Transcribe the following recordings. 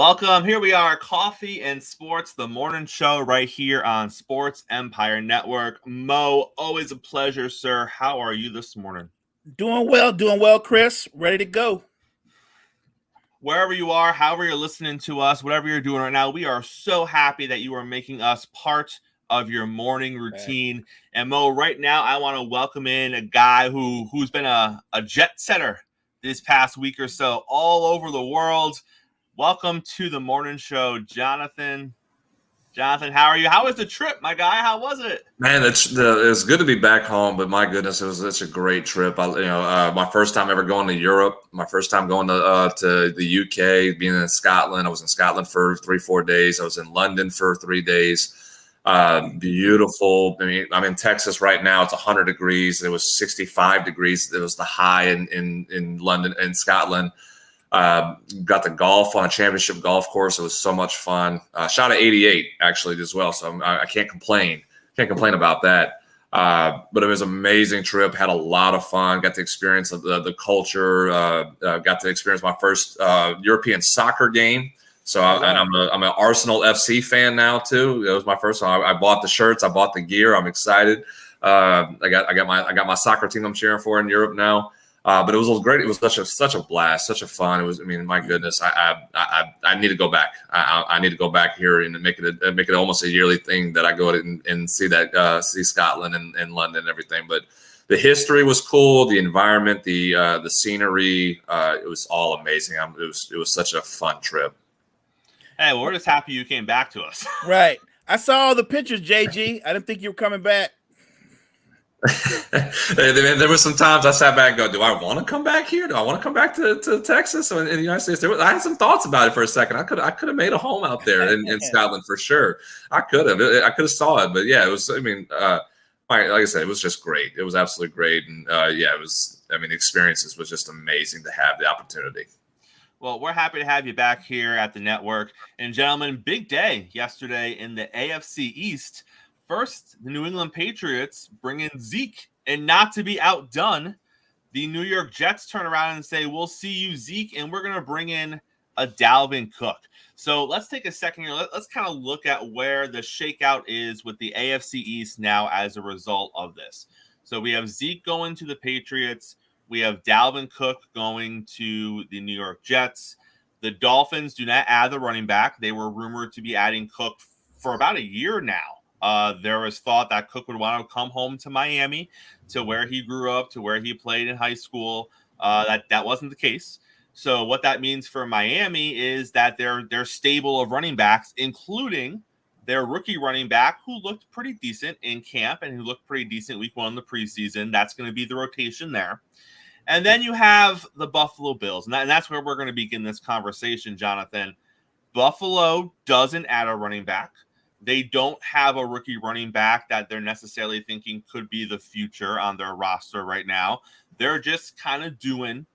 Welcome. Here we are, Coffee and Sports, the morning show right here on Sports Empire Network. Mo, always a pleasure, sir. How are you this morning? Doing well, Chris. Ready to go. Wherever you are, however you're listening to us, whatever you're doing right now, we are so happy that you are making us part of your morning routine. Right. And Mo, right now, I want to welcome in a guy who's been a jet setter this past week or so all over the world. Welcome to the morning show, Jonathan. Jonathan, how are you? How was the trip, my guy? How was it? Man, it's good to be back home, but my goodness, it was such a great trip. My first time ever going to Europe, my first time going to the UK, being in Scotland. I was in Scotland for 3-4 days. I was in London for 3 days. Beautiful. I mean, I'm in Texas right now. It's 100 degrees. It was 65 degrees. It was the high in London, in Scotland. Got to golf on a championship golf course. It was so much fun. Shot at 88 actually as well, so I can't complain. Can't complain about that. But it was an amazing trip. Had a lot of fun. Got to experience the culture. Got to experience my first European soccer game. So I'm an Arsenal FC fan now too. It was my first one. I bought the shirts. I bought the gear. I'm excited. I got my soccer team I'm cheering for in Europe now. But it was great. It was such a blast, such a fun. It was. I mean, my goodness, I need to go back. I need to go back here and make it almost a yearly thing that I go and see see Scotland and London and everything. But the history was cool. The environment, the scenery, it was all amazing. It was such a fun trip. Hey, well, we're just happy you came back to us. Right. I saw all the pictures, JG. I didn't think you were coming back. There were some times I sat back and go, do I want to come back here? Do I want to come back to Texas or in the United States? I had some thoughts about it for a second. I could have made a home out there in Scotland for sure. I could have saw it, but yeah, it was. I mean, like I said, it was just great. It was absolutely great, and it was. I mean, the experiences was just amazing to have the opportunity. Well, we're happy to have you back here at the network, and gentlemen, big day yesterday in the AFC East. First, the New England Patriots bring in Zeke, and not to be outdone, the New York Jets turn around and say, we'll see you, Zeke, and we're going to bring in a Dalvin Cook. So let's take a second here. Let's kind of look at where the shakeout is with the AFC East now as a result of this. So we have Zeke going to the Patriots. We have Dalvin Cook going to the New York Jets. The Dolphins do not add the running back. They were rumored to be adding Cook for about a year now. There was thought that Cook would want to come home to Miami, to where he grew up, to where he played in high school. That wasn't the case. So what that means for Miami is that they're stable of running backs, including their rookie running back, who looked pretty decent in camp and who looked pretty decent week 1 in the preseason. That's going to be the rotation there. And then you have the Buffalo Bills, and that's where we're going to begin this conversation, Jonathan. Buffalo doesn't add a running back. They don't have a rookie running back that they're necessarily thinking could be the future on their roster right now. They're just kind of doing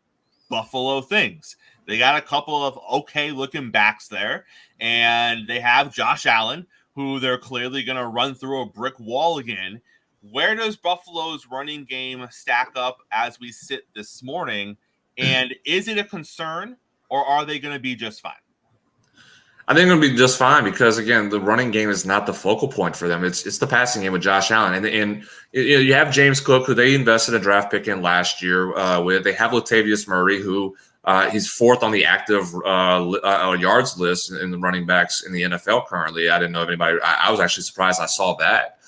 Buffalo things. They got a couple of okay-looking backs there, and they have Josh Allen, who they're clearly going to run through a brick wall again. Where does Buffalo's running game stack up as we sit this morning? And is it a concern, or are they going to be just fine? I think it'll be just fine because, again, the running game is not the focal point for them. It's the passing game with Josh Allen. And you have James Cook, who they invested a draft pick in last year with. They have Latavius Murray, who he's 4th on the active yards list in the running backs in the NFL currently. I didn't know if anybody – I was actually surprised I saw that.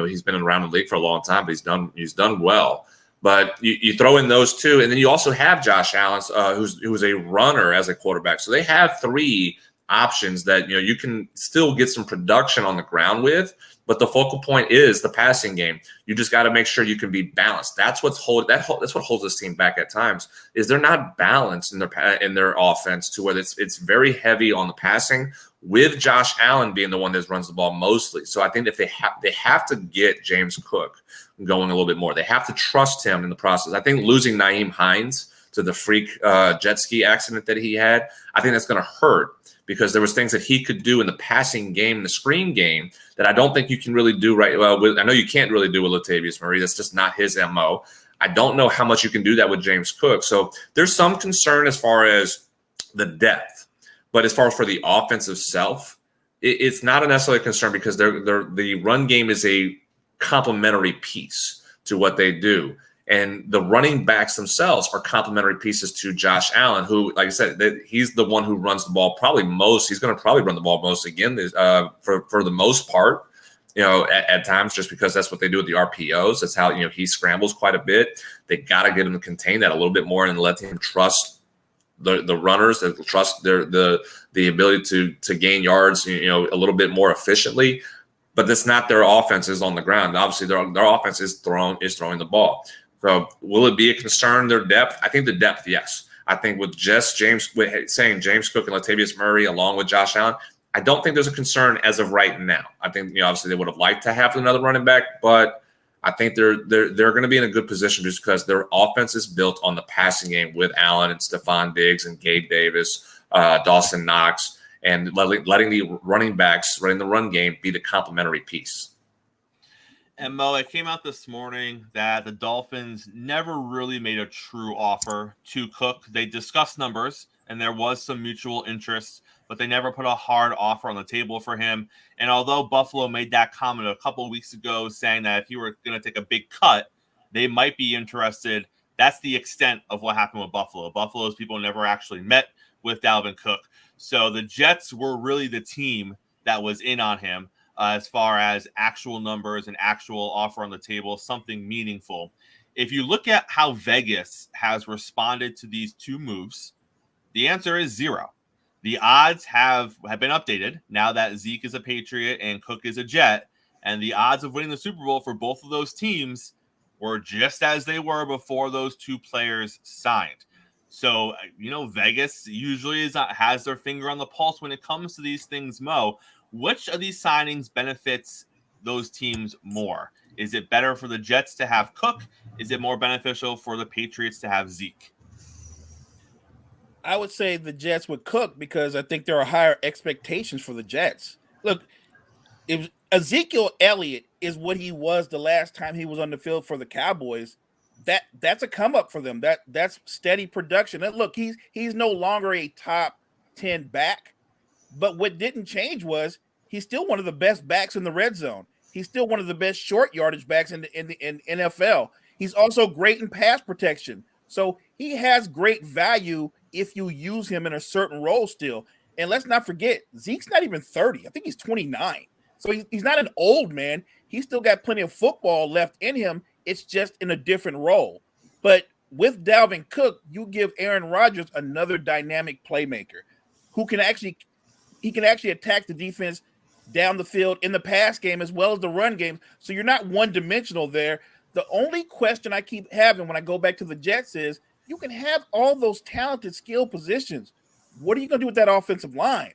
He's been around the league for a long time, but he's done well. But you throw in those two, and then you also have Josh Allen, who's a runner as a quarterback. So they have 3 options that you can still get some production on the ground with, but the focal point is the passing game. You just got to make sure you can be balanced. That's what holds this team back at times, is they're not balanced in their offense to where it's very heavy on the passing, with Josh Allen being the one that runs the ball mostly. So I think if they have to get James Cook going a little bit more, they have to trust him in the process. I think losing Nyheim Hines to the freak jet ski accident that he had, I think that's going to hurt, because there was things that he could do in the passing game, the screen game, that I don't think you can really do right well with. I know you can't really do with Latavius Murray. That's just not his MO. I don't know how much you can do that with James Cook. So there's some concern as far as the depth. But as far as for the offensive self, it's not a necessarily a concern because the run game is a complementary piece to what they do. And the running backs themselves are complementary pieces to Josh Allen, who, like I said, he's the one who runs the ball probably most. He's going to probably run the ball most again for the most part, at times, just because that's what they do with the RPOs. That's how, he scrambles quite a bit. They got to get him to contain that a little bit more and let him trust the runners, that trust the ability to gain yards, a little bit more efficiently. But that's not their offenses on the ground. Obviously, their offense is throwing the ball. So will it be a concern, their depth? I think the depth, yes. I think with just James Cook and Latavius Murray along with Josh Allen, I don't think there's a concern as of right now. I think, obviously they would have liked to have another running back, but I think they're going to be in a good position just because their offense is built on the passing game with Allen and Stephon Diggs and Gabe Davis, Dawson Knox, and letting the running backs running the run game be the complementary piece. And Mo, it came out this morning that the Dolphins never really made a true offer to Cook. They discussed numbers, and there was some mutual interest, but they never put a hard offer on the table for him. And although Buffalo made that comment a couple of weeks ago saying that if you were going to take a big cut, they might be interested, that's the extent of what happened with Buffalo. Buffalo's people never actually met with Dalvin Cook. So the Jets were really the team that was in on him. As far as actual numbers and actual offer on the table, something meaningful. If you look at how Vegas has responded to these two moves, the answer is 0. The odds have been updated now that Zeke is a Patriot and Cook is a Jet, and the odds of winning the Super Bowl for both of those teams were just as they were before those two players signed. So, Vegas usually has their finger on the pulse when it comes to these things, Mo. Which of these signings benefits those teams more? Is it better for the Jets to have Cook? Is it more beneficial for the Patriots to have Zeke? I would say the Jets with Cook because I think there are higher expectations for the Jets. Look, if Ezekiel Elliott is what he was the last time he was on the field for the Cowboys, that's a come up for them. That's steady production. And look, he's no longer a top 10 back. But what didn't change was he's still one of the best backs in the red zone. He's still one of the best short yardage backs in NFL. He's also great in pass protection. So he has great value if you use him in a certain role still. And let's not forget, Zeke's not even 30. I think he's 29. So he's not an old man. He's still got plenty of football left in him. It's just in a different role. But with Dalvin Cook, you give Aaron Rodgers another dynamic playmaker who can actually attack the defense down the field in the pass game as well as the run game. So you're not one-dimensional there. The only question I keep having when I go back to the Jets is you can have all those talented skill positions. What are you going to do with that offensive line?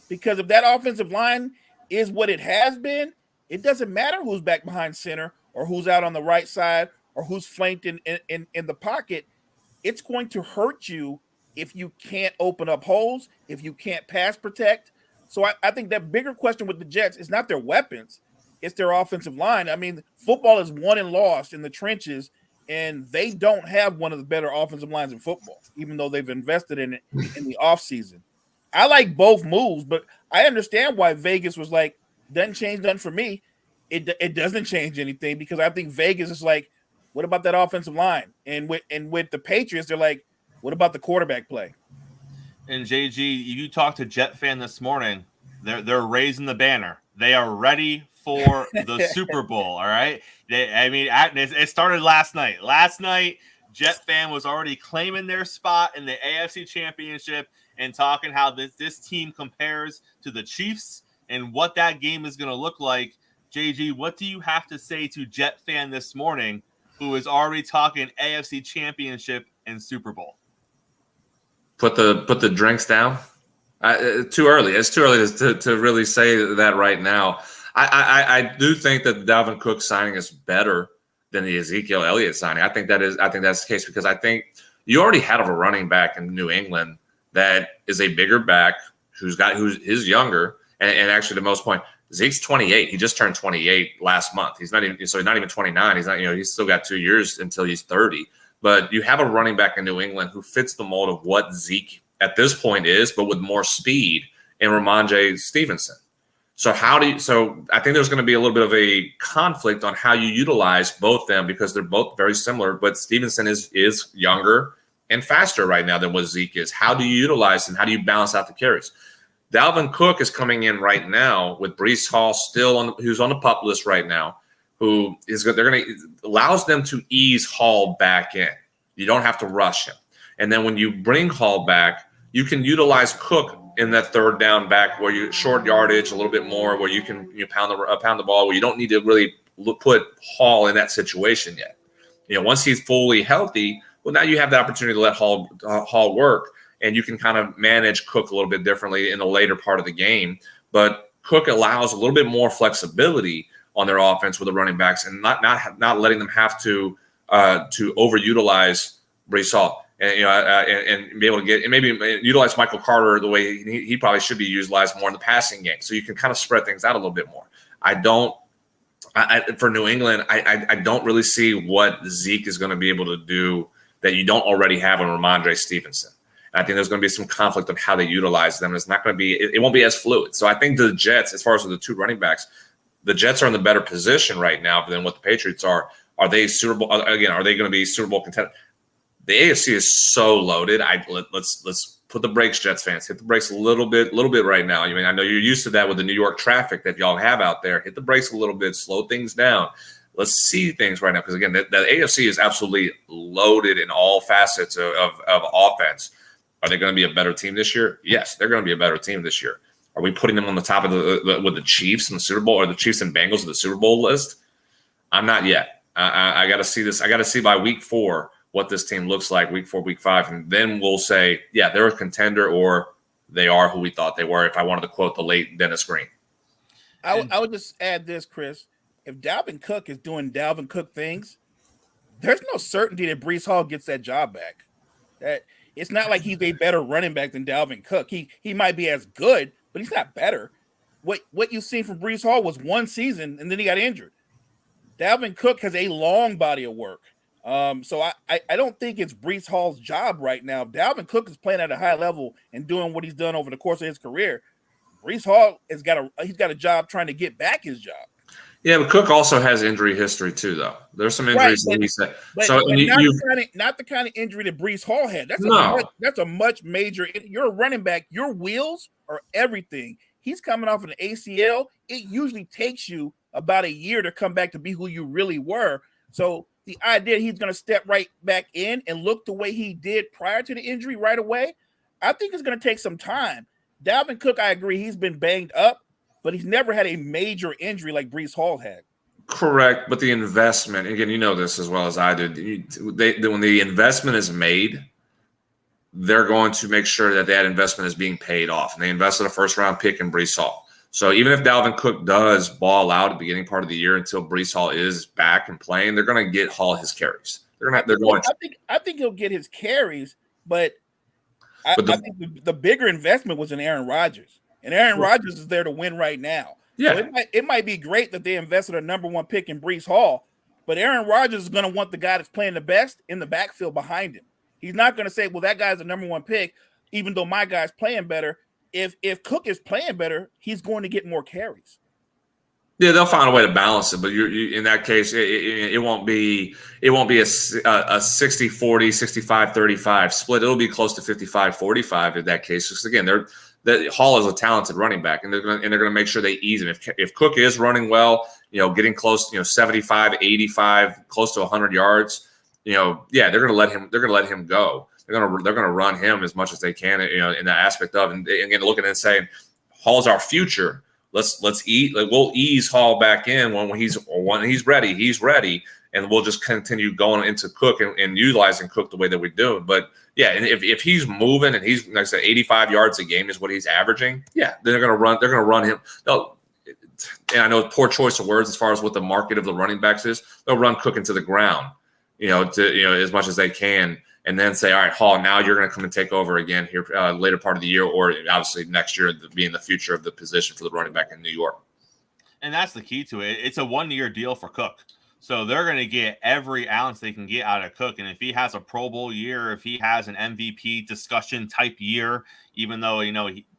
Because if that offensive line is what it has been, it doesn't matter who's back behind center or who's out on the right side or who's flanked in the pocket. It's going to hurt you if you can't open up holes, if you can't pass protect. So I think that bigger question with the Jets is not their weapons, it's their offensive line. I mean, football is won and lost in the trenches, and they don't have one of the better offensive lines in football, even though they've invested in it in the offseason. I like both moves, but I understand why Vegas was like, doesn't change nothing for me. It doesn't change anything because I think Vegas is like, what about that offensive line? And with the Patriots, they're like, what about the quarterback play? And JG, you talked to Jet fan this morning. They're raising the banner. They are ready for the Super Bowl. All right. It started last night. Last night, Jet fan was already claiming their spot in the AFC Championship and talking how this team compares to the Chiefs and what that game is going to look like. JG, what do you have to say to Jet fan this morning who is already talking AFC Championship and Super Bowl? Put the drinks down. Too early. It's too early to really say that right now. I do think that the Dalvin Cook signing is better than the Ezekiel Elliott signing. I think that's the case because I think you already have a running back in New England that is a bigger back who's younger and actually the most point. Zeke's 28. He just turned 28 last month. He's not even 29. He's not, he's still got 2 years until he's 30. But you have a running back in New England who fits the mold of what Zeke at this point is, but with more speed in Ramondre Stevenson. So I think there's going to be a little bit of a conflict on how you utilize both them because they're both very similar, but Stevenson is younger and faster right now than what Zeke is. How do you utilize them? How do you balance out the carries? Dalvin Cook is coming in right now with Breece Hall who's on the PUP list right now, allows them to ease Hall back in. You don't have to rush him. And then when you bring Hall back, you can utilize Cook in that third down back where you short yardage a little bit more, where you can pound the ball, where you don't need to really put Hall in that situation yet. Once he's fully healthy, well, now you have the opportunity to let Hall work, and you can kind of manage Cook a little bit differently in the later part of the game. But Cook allows a little bit more flexibility on their offense with the running backs, and not letting them have to overutilize Breece Hall. And be able to get and maybe utilize Michael Carter the way he probably should be utilized more in the passing game. So you can kind of spread things out a little bit more. For New England, I don't really see what Zeke is going to be able to do that you don't already have on Ramondre Stevenson. And I think there's going to be some conflict on how they utilize them. It's not going to be, it won't be as fluid. So I think the Jets, as far as the two running backs, the Jets are in the better position right now than what the Patriots are. Are they Super Bowl again? Are they going to be Super Bowl contenders? The AFC is so loaded. Let's put the brakes, Jets fans. Hit the brakes a little bit right now. I know you're used to that with the New York traffic that y'all have out there. Hit the brakes a little bit, slow things down. Let's see things right now because again, the AFC is absolutely loaded in all facets of offense. Are they going to be a better team this year? Yes, they're going to be a better team this year. Are we putting them on the top of with the Chiefs in the Super Bowl or the Chiefs and Bengals of the Super Bowl list? I'm not yet. I got to see this. I got to see by week 4 what this team looks like, week 4, week 5, and then we'll say, yeah, they're a contender or they are who we thought they were, if I wanted to quote the late Dennis Green. I would just add this, Chris. If Dalvin Cook is doing Dalvin Cook things, there's no certainty that Breece Hall gets that job back. That it's not like he's a better running back than Dalvin Cook. He might be as good, but he's not better. What you've seen from Breece Hall was one season, and then he got injured. Dalvin Cook has a long body of work. So I don't think it's Breece Hall's job right now. If Dalvin Cook is playing at a high level and doing what he's done over the course of his career, Breece Hall he's got a job trying to get back his job. Yeah, but Cook also has injury history too, though. There's some injuries that he said. So not the kind of injury that Breece Hall had. That's a much major. You're a running back. Your wheels are everything. He's coming off an ACL. It usually takes you about a year to come back to be who you really were. So the idea he's going to step right back in and look the way he did prior to the injury right away, I think it's going to take some time. Dalvin Cook, I agree, he's been banged up, but he's never had a major injury like Breece Hall had. Correct, but the investment, again, you know this as well as I do, when the investment is made, they're going to make sure that investment is being paid off. And they invested a first-round pick in Breece Hall. So even if Dalvin Cook does ball out at the beginning part of the year until Breece Hall is back and playing, they're going to get Hall his carries. I think he'll get his carries, but I think the bigger investment was in Aaron Rodgers, and Aaron Rodgers is there to win right now. Yeah, so it might be great that they invested a number 1 pick in Breece Hall, but Aaron Rodgers is going to want the guy that's playing the best in the backfield behind him. He's not going to say, "Well, that guy's the number 1 pick," even though my guy's playing better. If Cook is playing better, he's going to get more carries. Yeah, they'll find a way to balance it, but you in that case, it won't be a 60-40, 65-35 split. It'll be close to 55-45 in that case. Because again, Hall is a talented running back, and they're going to make sure they ease him. If Cook is running well, getting close, 75, 85, close to 100 yards, they're going to let him go. They're gonna run him as much as they can, in that aspect of, and again, looking and saying, Hall's our future. Let's we'll ease Hall back in when he's ready. He's ready, and we'll just continue going into Cook and utilizing Cook the way that we do. But yeah, and if he's moving and he's, like I said, 85 yards a game is what he's averaging, yeah, they're gonna run him. And I know poor choice of words as far as what the market of the running backs is. They'll run Cook into the ground, as much as they can. And then say, all right, Hall, now you're going to come and take over again here later part of the year, or obviously next year being the future of the position for the running back in New York. And that's the key to it. It's a 1-year deal for Cook. So they're going to get every ounce they can get out of Cook. And if he has a Pro Bowl year, if he has an MVP discussion type year, even though,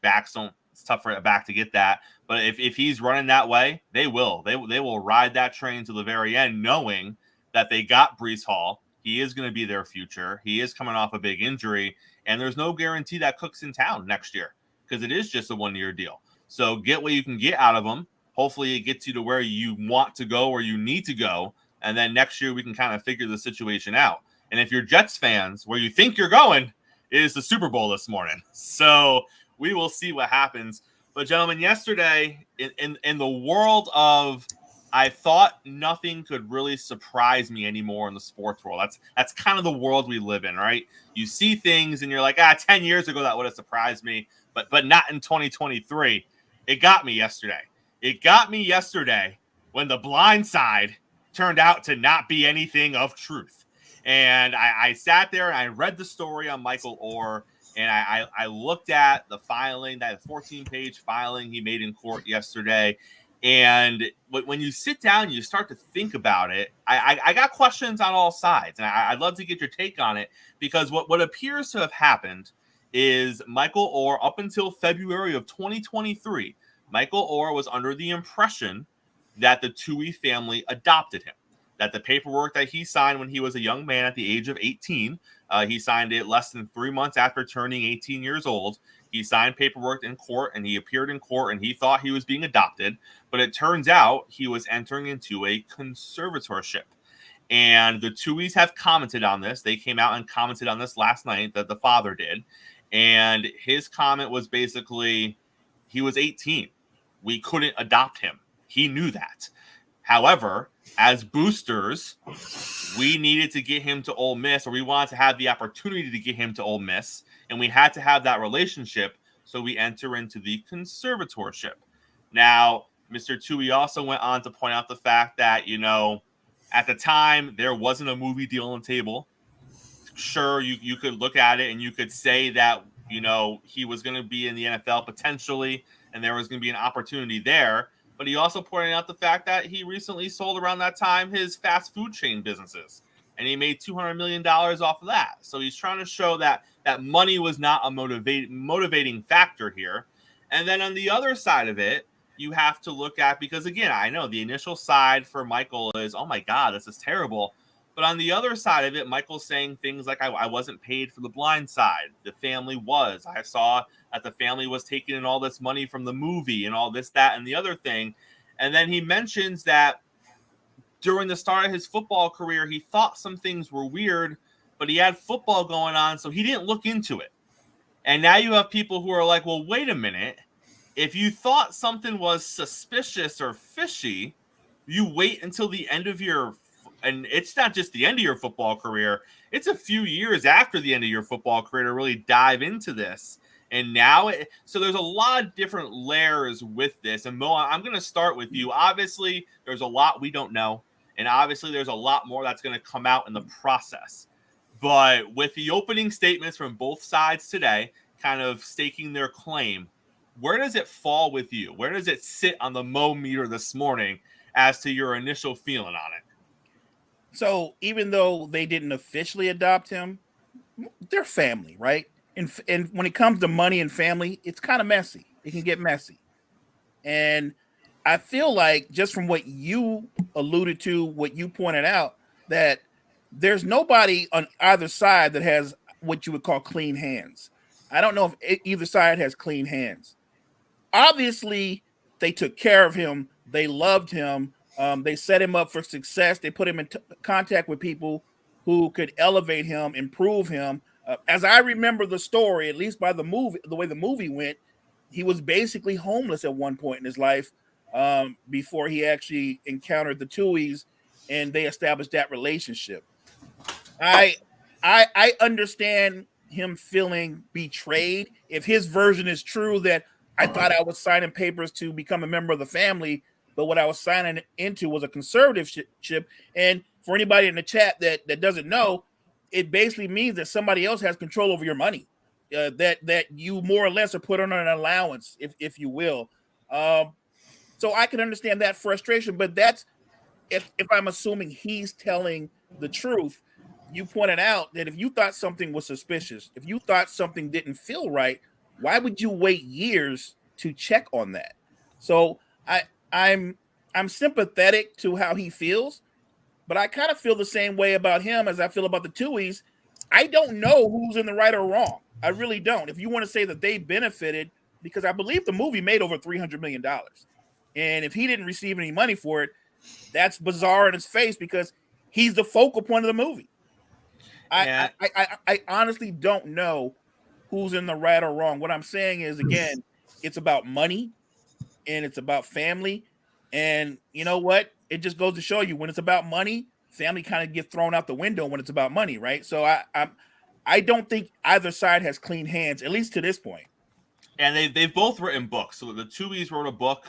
backs don't, it's tough for a back to get that. But if he's running that way, they will. They will ride that train to the very end, knowing that they got Breece Hall. He is going to be their future. He is coming off a big injury. And there's no guarantee that Cook's in town next year because it is just a 1-year deal. So get what you can get out of him. Hopefully it gets you to where you want to go or you need to go. And then next year we can kind of figure the situation out. And if you're Jets fans, where you think you're going is the Super Bowl this morning. So we will see what happens. But gentlemen, yesterday in the world of, I thought nothing could really surprise me anymore in the sports world. That's kind of the world we live in, right? You see things and you're like, 10 years ago that would have surprised me, but not in 2023. It got me yesterday. It got me yesterday when the Blindside turned out to not be anything of truth. And I sat there and I read the story on Michael Orr, and I looked at the filing, that 14-page filing he made in court yesterday. And when you sit down, you start to think about it. I got questions on all sides, and I'd love to get your take on it, because what appears to have happened is Michael Orr, up until February of 2023, Michael Orr was under the impression that the Tui family adopted him, that the paperwork that he signed when he was a young man at the age of 18, he signed it less than 3 months after turning 18 years old. He signed paperwork in court, and he appeared in court, and he thought he was being adopted. But it turns out he was entering into a conservatorship. And the Tuies have commented on this. They came out and commented on this last night, that the father did. And his comment was basically, he was 18. We couldn't adopt him. He knew that. However, as boosters, we needed to get him to Ole Miss, or we wanted to have the opportunity to get him to Ole Miss, and we had to have that relationship, so we enter into the conservatorship. Now, Mr. Tui also went on to point out the fact that, at the time, there wasn't a movie deal on the table. Sure, you could look at it and you could say that, he was going to be in the NFL potentially, and there was going to be an opportunity there. But he also pointed out the fact that he recently sold around that time his fast food chain businesses, and he made $200 million off of that. So he's trying to show that money was not a motivating factor here. And then on the other side of it, you have to look at, because again, I know the initial side for Michael is, oh my God, this is terrible. But on the other side of it, Michael's saying things like, I wasn't paid for the Blindside. The family was. I saw that the family was taking in all this money from the movie and all this, that, and the other thing. And then he mentions that during the start of his football career, he thought some things were weird, but he had football going on, so he didn't look into it. And now you have people who are like, well, wait a minute. If you thought something was suspicious or fishy, you wait until the end of your, and it's not just the end of your football career, it's a few years after the end of your football career to really dive into this. And now, so there's a lot of different layers with this. And Mo, I'm going to start with you. Obviously, there's a lot we don't know. And obviously, there's a lot more that's going to come out in the process. But with the opening statements from both sides today, kind of staking their claim, where does it fall with you? Where does it sit on the Mo meter this morning as to your initial feeling on it? So even though they didn't officially adopt him, they're family, right? And when it comes to money and family, it's kind of messy. It can get messy. And I feel like, just from what you alluded to, what you pointed out, that there's nobody on either side that has what you would call clean hands. I don't know if either side has clean hands. Obviously, they took care of him. They loved him. They set him up for success. They put him in contact with people who could elevate him, improve him. As I remember the story, at least by the movie, the way the movie went, he was basically homeless at one point in his life before he actually encountered the Tuies, and they established that relationship. I understand him feeling betrayed. If his version is true, that I thought I was signing papers to become a member of the family, but what I was signing into was a conservatorship. And for anybody in the chat that doesn't know, it basically means that somebody else has control over your money, that you more or less are put on an allowance, if you will. So I can understand that frustration, but that's if I'm assuming he's telling the truth, you pointed out that if you thought something was suspicious, if you thought something didn't feel right, why would you wait years to check on that? So I'm I'm sympathetic to how he feels, but I kind of feel the same way about him as I feel about the Tuohys. I don't know who's in the right or wrong. I really don't. If you want to say that they benefited, because I believe the movie made over $300 million. And if he didn't receive any money for it, that's bizarre in his face because he's the focal point of the movie. I honestly don't know who's in the right or wrong. What I'm saying is, again, it's about money and it's about family. And you know what? It just goes to show you when it's about money, family kind of gets thrown out the window when it's about money, right? So I don't think either side has clean hands, at least to this point. And they've both written books. So the Tuohys wrote a book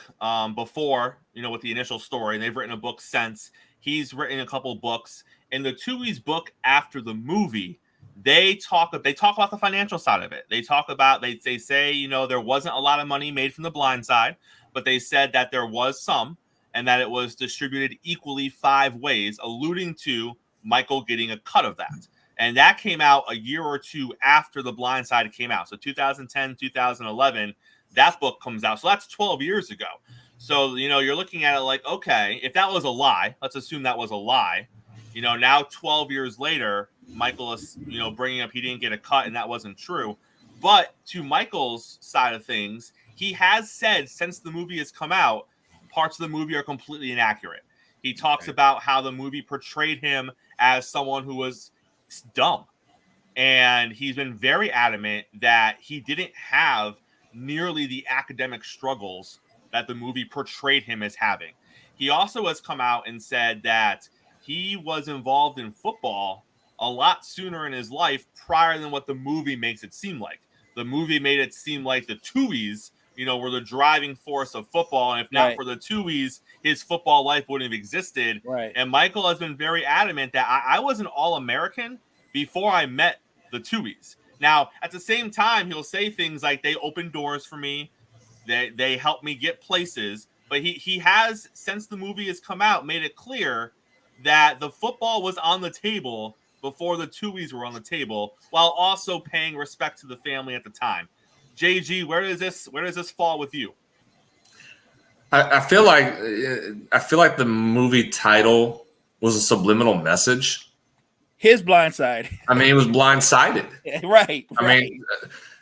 before, with the initial story, and they've written a book since. He's written a couple books. In the Tuohys book after the movie, they talk about the financial side of it. They talk about they say there wasn't a lot of money made from the Blindside, but they said that there was some, and that it was distributed equally 5 ways, alluding to Michael getting a cut of that. And that came out a year or two after The Blindside came out. So 2010, 2011, that book comes out. So that's 12 years ago. So, you're looking at it like, okay, if that was a lie, let's assume that was a lie. Now 12 years later, Michael is, bringing up he didn't get a cut and that wasn't true. But to Michael's side of things, he has said since the movie has come out, parts of the movie are completely inaccurate. He talks about how the movie portrayed him as someone who was dumb. And he's been very adamant that he didn't have nearly the academic struggles that the movie portrayed him as having. He also has come out and said that he was involved in football a lot sooner in his life prior than what the movie makes it seem like. The movie made it seem like the Tuohys, were the driving force of football. And if not for the Tuohys, his football life wouldn't have existed. Right. And Michael has been very adamant that I was an All-American before I met the Tuohys. Now, at the same time, he'll say things like they opened doors for me. They helped me get places. But he has, since the movie has come out, made it clear that the football was on the table before the Tuohys were on the table, while also paying respect to the family at the time. JG, where does this fall with you? I feel like the movie title was a subliminal message. His Blindside. I mean, it was blindsided. Right. I mean,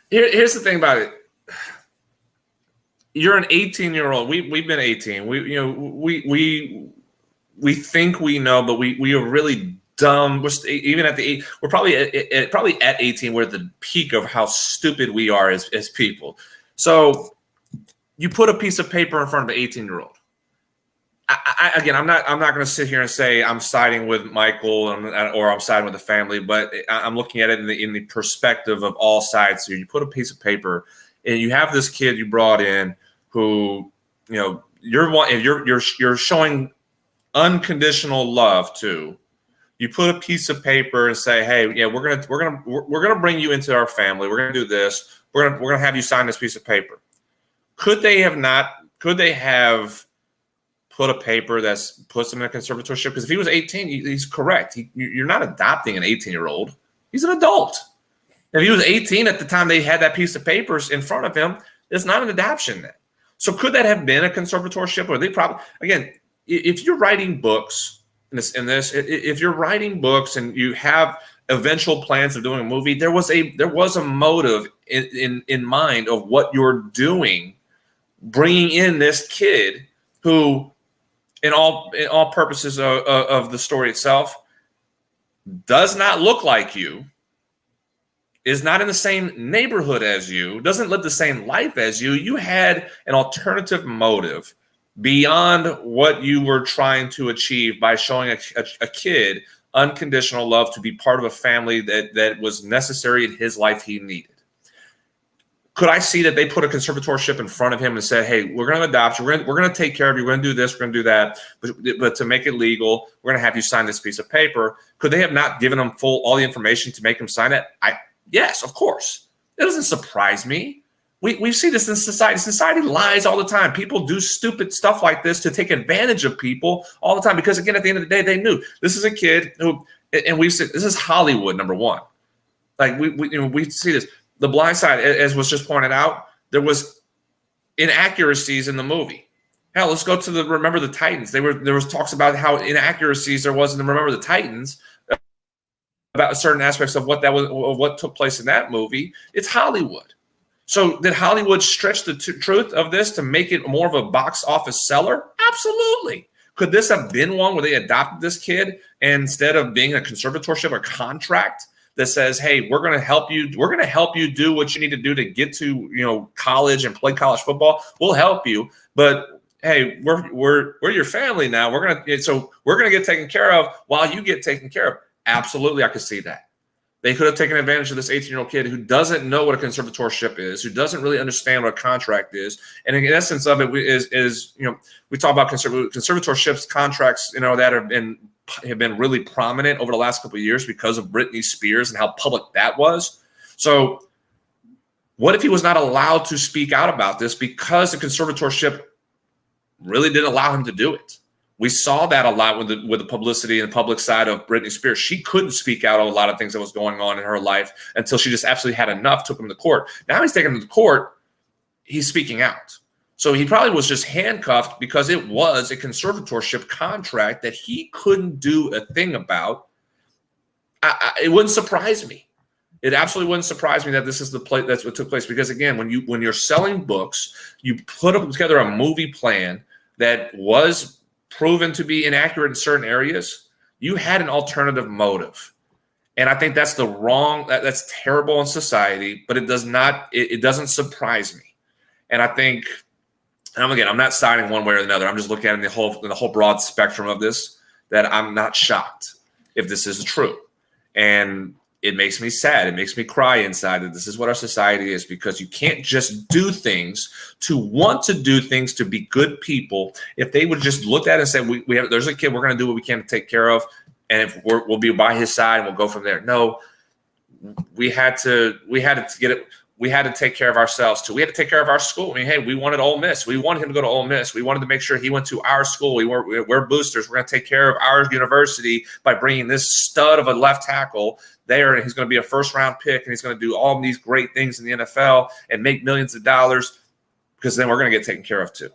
here's the thing about it. You're an 18-year-old. We've been 18. We think we know, but we are really dumb. We're probably at 18. We're at the peak of how stupid we are as people. So you put a piece of paper in front of an 18-year-old. Again, I'm not going to sit here and say I'm siding with Michael or I'm siding with the family, but I'm looking at it in the perspective of all sides here. You put a piece of paper and you have this kid you brought in who, you're showing unconditional love to. You put a piece of paper and say, "Hey, yeah, we're gonna bring you into our family. We're gonna do this. We're gonna have you sign this piece of paper." Could they have put a paper that puts him in a conservatorship? Because if he was 18, he's correct. You're not adopting an 18-year-old. He's an adult. If he was 18 at the time they had that piece of papers in front of him, it's not an adoption then. So could that have been a conservatorship? Or they probably, again, if you're writing books if you're writing books and you have eventual plans of doing a movie, there was a motive in mind of what you're doing, bringing in this kid who, in all purposes of the story itself, does not look like you, is not in the same neighborhood as you, doesn't live the same life as you. You had an alternative motive beyond what you were trying to achieve by showing a kid unconditional love to be part of a family that was necessary in his life he needed. Could I see that they put a conservatorship in front of him and said, "Hey, we're going to adopt you. We're going to take care of you. We're going to do this. We're going to do that. But to make it legal, we're going to have you sign this piece of paper." Could they have not given him all the information to make him sign it? Yes, of course. It doesn't surprise me We see this in society. Society lies all the time. People do stupid stuff like this to take advantage of people all the time. Because again, at the end of the day, they knew this is a kid who, and we've said this is Hollywood, number one. Like we see this. The Blindside, as was just pointed out, there was inaccuracies in the movie. Hell, let's go to the Remember the Titans. There was talks about how inaccuracies there was in the Remember the Titans about certain aspects of what took place in that movie. It's Hollywood. So did Hollywood stretch the truth of this to make it more of a box office seller? Absolutely. Could this have been one where they adopted this kid and instead of being a conservatorship or contract that says, hey, we're going to help you. We're going to help you do what you need to do to get to, college and play college football. We'll help you. But hey, we're your family now. We're going to get taken care of while you get taken care of. Absolutely. I could see that. They could have taken advantage of this 18-year-old kid who doesn't know what a conservatorship is, who doesn't really understand what a contract is. And in essence of it is we talk about conservatorships, contracts, that have been really prominent over the last couple of years because of Britney Spears and how public that was. So what if he was not allowed to speak out about this because the conservatorship really didn't allow him to do it? We saw that a lot with the publicity and the public side of Britney Spears. She couldn't speak out on a lot of things that was going on in her life until she just absolutely had enough, took him to court. Now he's taking him to court. He's speaking out. So he probably was just handcuffed because it was a conservatorship contract that he couldn't do a thing about. It wouldn't surprise me. It absolutely wouldn't surprise me that this is that's what took place. Because again, when you're selling books, you put together a movie plan that was proven to be inaccurate in certain areas. You had an alternative motive. And I think that's that's terrible in society, but it doesn't surprise me. And I think, I'm not siding one way or another. I'm just looking at it in the whole broad spectrum of this, that I'm not shocked if this is true. And it makes me sad. It makes me cry inside that this is what our society is, because you can't just do things to want to do things to be good people. If they would just look at it and say, there's a kid, we're going to do what we can to take care of, and if we'll be by his side and we'll go from there. No, we had to get it. We had to take care of ourselves too. We had to take care of our school. I mean, hey, we wanted Ole Miss. We wanted him to go to Ole Miss. We wanted to make sure he went to our school. We're boosters. We're going to take care of our university by bringing this stud of a left tackle there, and he's going to be a first-round pick, and he's going to do all these great things in the NFL and make millions of dollars, because then we're going to get taken care of too.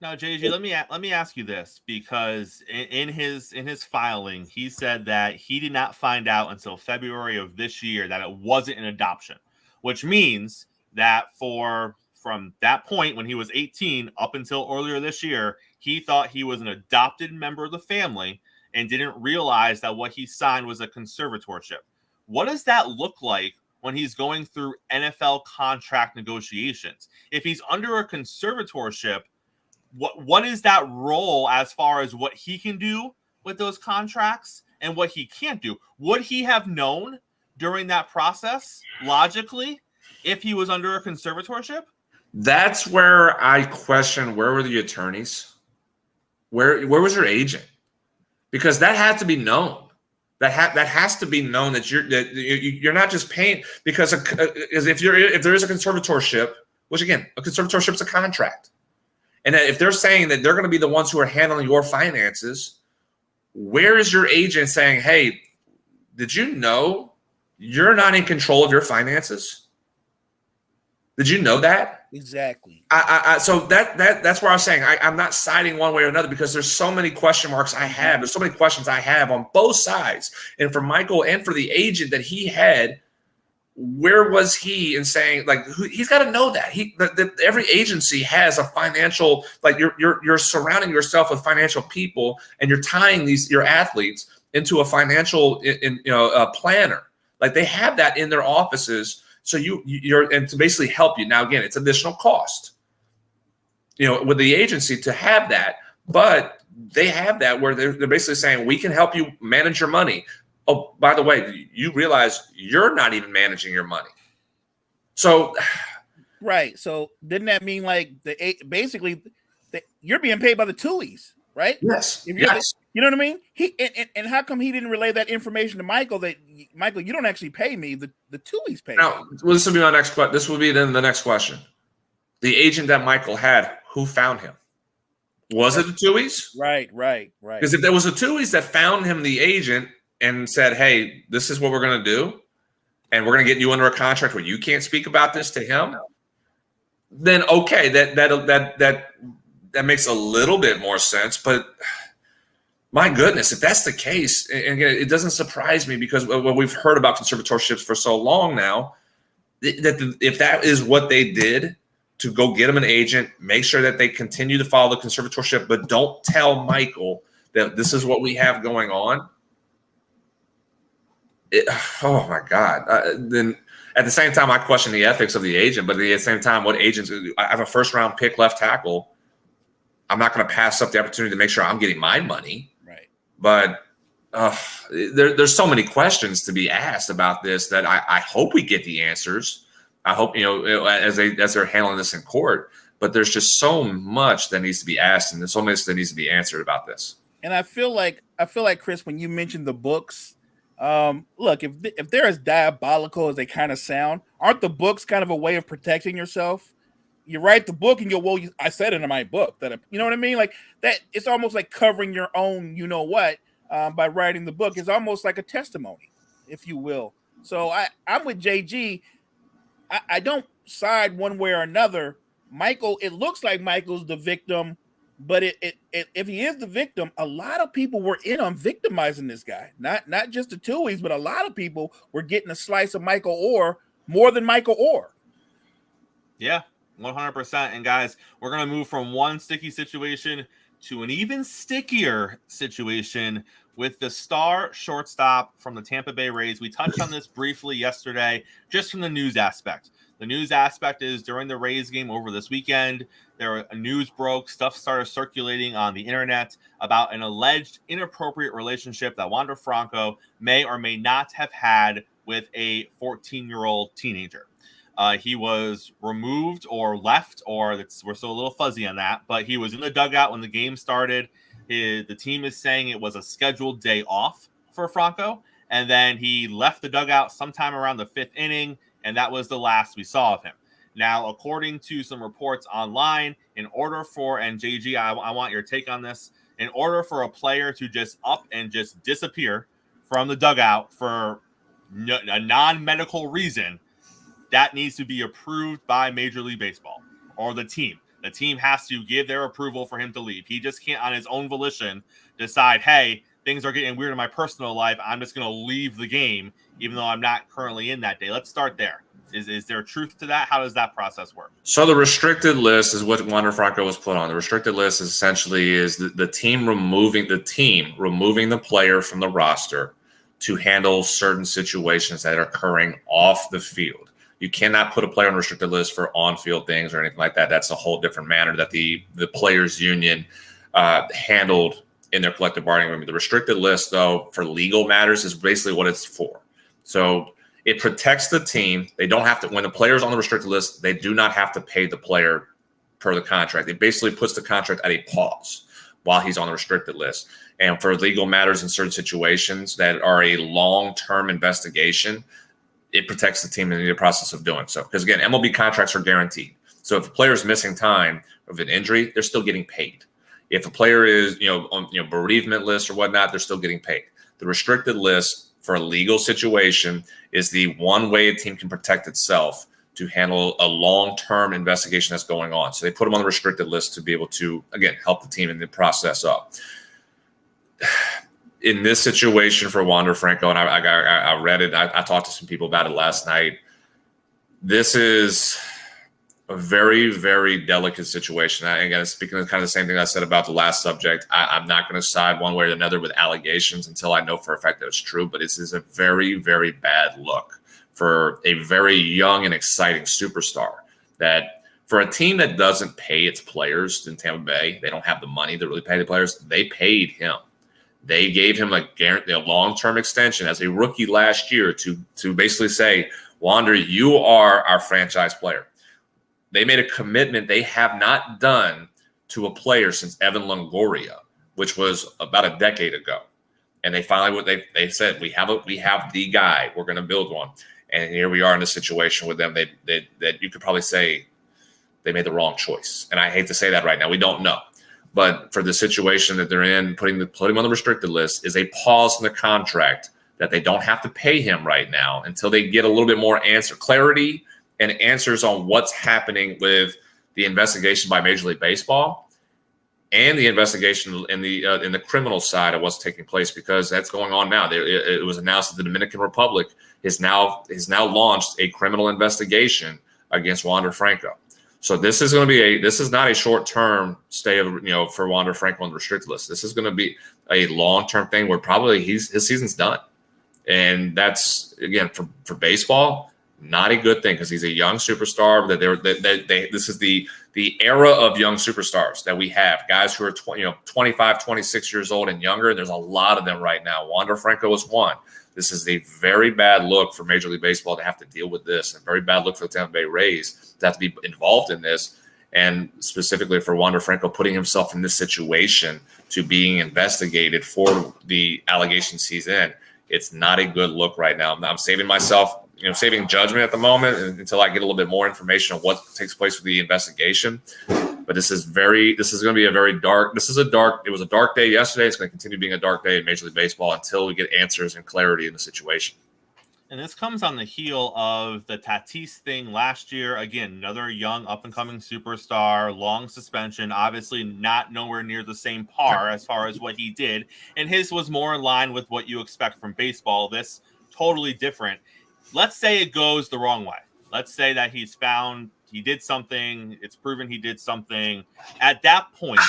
Now, JG, let me ask you this, because in his filing, he said that he did not find out until February of this year that it wasn't an adoption, which means that from that point when he was 18 up until earlier this year, he thought he was an adopted member of the family and didn't realize that what he signed was a conservatorship. What does that look like when he's going through NFL contract negotiations? If he's under a conservatorship, what is that role as far as what he can do with those contracts and what he can't do? Would he have known during that process, logically, if he was under a conservatorship? That's where I question, where were the attorneys? Where was your agent? Because that had to be known. That has to be known that you're not just paying, because if there is a conservatorship, which again, a conservatorship is a contract, and if they're saying that they're going to be the ones who are handling your finances, where is your agent saying, hey, did you know you're not in control of your finances? Did you know that? Exactly. So that's where I was saying I'm not siding one way or another, because there's so many question marks I have. There's so many questions I have on both sides. And for Michael and for the agent that he had, where was he in saying, like, he's got to know that every agency has a financial, like you're surrounding yourself with financial people, and you're tying your athletes into a financial planner. Like, they have that in their offices. So you're and to basically help you. Now, again, it's additional cost, with the agency to have that, but they have that where they're basically saying, we can help you manage your money. Oh, by the way, you realize you're not even managing your money. So, right. So didn't that mean like you're being paid by the Tuohys, right? Yes. Yes. You know what I mean? And how come he didn't relay that information to Michael? That Michael, you don't actually pay me. The Tuohys pay. Now, this will be my next question. This will be then the next question. the agent that Michael had, who found him? Was it the Tuohys? Right. Because if there was a Tuohys that found him, the agent, and said, "Hey, this is what we're going to do, and we're going to get you under a contract where you can't speak about this to him," then okay, that makes a little bit more sense. But my goodness, if that's the case, and again, it doesn't surprise me because what we've heard about conservatorships for so long now, that if that is what they did to go get him an agent, make sure that they continue to follow the conservatorship, but don't tell Michael that this is what we have going on. Oh my God. Then at the same time, I question the ethics of the agent, but at the same time, what agents, I have a first round pick left tackle. I'm not going to pass up the opportunity to make sure I'm getting my money. Right. But there's so many questions to be asked about this that I hope we get the answers. I hope, as they're handling this in court, but there's just so much that needs to be asked and there's so much that needs to be answered about this. And I feel like Chris, when you mentioned the books, look, if they're as diabolical as they kind of sound, aren't the books kind of a way of protecting yourself? You write the book and you go, well, I said it in my book that, you know what I mean? Like that, it's almost like covering your own, by writing the book. It's almost like a testimony, if you will. So I'm with JG. I don't side one way or another. Michael, it looks like Michael's the victim, but if he is the victim, a lot of people were in on victimizing this guy. Not just the Tuohys, but a lot of people were getting a slice of Michael Orr more than Michael Orr. Yeah, 100%. And guys, we're going to move from one sticky situation to an even stickier situation with the star shortstop from the Tampa Bay Rays. We touched on this briefly yesterday, just from the news aspect. The news aspect is during the Rays game over this weekend, news broke, stuff started circulating on the internet about an alleged inappropriate relationship that Wander Franco may or may not have had with a 14-year-old teenager. He was removed or left, or we're still a little fuzzy on that, but he was in the dugout when the game started. The team is saying it was a scheduled day off for Franco, and then he left the dugout sometime around the 5th inning, and that was the last we saw of him. Now, according to some reports online, in order for, and JG, I want your take on this, in order for a player to just up and just disappear from the dugout for a non-medical reason, that needs to be approved by Major League Baseball or the team. The team has to give their approval for him to leave. He just can't, on his own volition, decide, hey, things are getting weird in my personal life. I'm just going to leave the game, even though I'm not currently in that day. Let's start there. Is there truth to that? How does that process work? So the restricted list is what Wander Franco was put on. The restricted list is essentially the team removing the player from the roster to handle certain situations that are occurring off the field. You cannot put a player on a restricted list for on-field things or anything like that. That's a whole different matter that the players' union handled in their collective bargaining agreement. The restricted list, though, for legal matters is basically what it's for. So it protects the team. They don't have to, when the player's on the restricted list, they do not have to pay the player per the contract. It basically puts the contract at a pause while he's on the restricted list. And for legal matters in certain situations that are a long-term investigation, it protects the team in the process of doing so. Because again, MLB contracts are guaranteed. So if a player is missing time of an injury, they're still getting paid. If a player is, on bereavement list or whatnot, they're still getting paid. The restricted list for a legal situation is the one way a team can protect itself to handle a long-term investigation that's going on. So they put them on the restricted list to be able to, again, help the team in the process up. In this situation for Wander Franco, and I read it, I talked to some people about it last night. This is a very, very delicate situation. Again, speaking of kind of the same thing I said about the last subject, I'm not going to side one way or another with allegations until I know for a fact that it's true, but this is a very, very bad look for a very young and exciting superstar that for a team that doesn't pay its players in Tampa Bay, they don't have the money to really pay the players. They paid him. They gave him a long-term extension as a rookie last year to basically say, Wander, you are our franchise player. They made a commitment they have not done to a player since Evan Longoria, which was about a decade ago. And they finally, they said, we have the guy. We're going to build one. And here we are in a situation with them that you could probably say they made the wrong choice. And I hate to say that right now. We don't know. But for the situation that they're in, putting him on the restricted list is a pause in the contract that they don't have to pay him right now until they get a little bit more clarity and answers on what's happening with the investigation by Major League Baseball and the investigation in the criminal side of what's taking place, because that's going on now. It was announced that the Dominican Republic has now launched a criminal investigation against Wander Franco. So this is not a short-term stay of, for Wander Franco on the restricted list. This is going to be a long-term thing where probably his season's done. And that's, again, for baseball, not a good thing, because he's a young superstar. This is the era of young superstars that we have, guys who are 25, 26 years old and younger. And there's a lot of them right now. Wander Franco is one. This is a very bad look for Major League Baseball to have to deal with this, and a very bad look for the Tampa Bay Rays to have to be involved in this, and specifically for Wander Franco putting himself in this situation to being investigated for the allegations he's in. It's not a good look right now. I'm saving myself, saving judgment at the moment until I get a little bit more information on what takes place with the investigation. But this is going to be it was a dark day yesterday. It's going to continue being a dark day in Major League Baseball until we get answers and clarity in the situation. And this comes on the heel of the Tatis thing last year. Again, another young up-and-coming superstar, long suspension, obviously not nowhere near the same par as far as what he did. And his was more in line with what you expect from baseball. This, totally different. Let's say it goes the wrong way. Let's say that he's found he did something. It's proven he did something. At that point,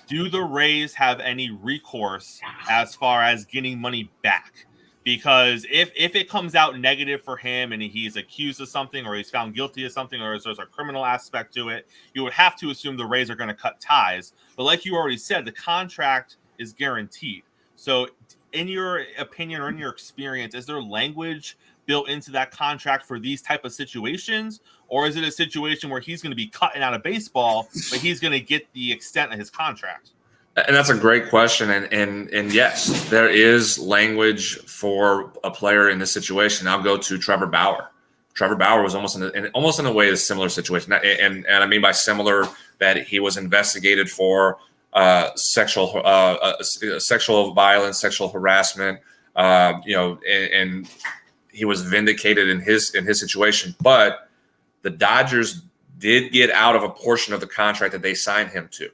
do the Rays have any recourse as far as getting money back? Because if it comes out negative for him and he's accused of something, or he's found guilty of something, or there's a criminal aspect to it, you would have to assume the Rays are going to cut ties. But like you already said, the contract is guaranteed. So in your opinion or in your experience, is there language built into that contract for these type of situations? Or is it a situation where he's going to be cutting out of baseball, but he's going to get the extent of his contract? And that's a great question. And yes, there is language for a player in this situation. I'll go to Trevor Bauer. Trevor Bauer was almost in a way a similar situation. And I mean by similar that he was investigated for sexual violence, sexual harassment, and he was vindicated in his situation. But the Dodgers did get out of a portion of the contract that they signed him to.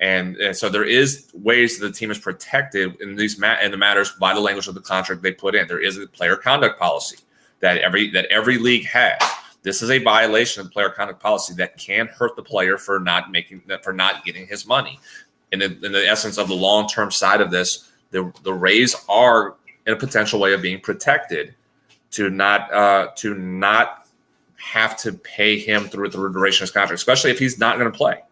And so there is ways that the team is protected in the matters by the language of the contract they put in. There is a player conduct policy that every league has. This is a violation of the player conduct policy that can hurt the player for not getting his money. In the essence of the long-term side of this, the Rays are in a potential way of being protected to not have to pay him through the duration of his contract, especially if he's not going to play.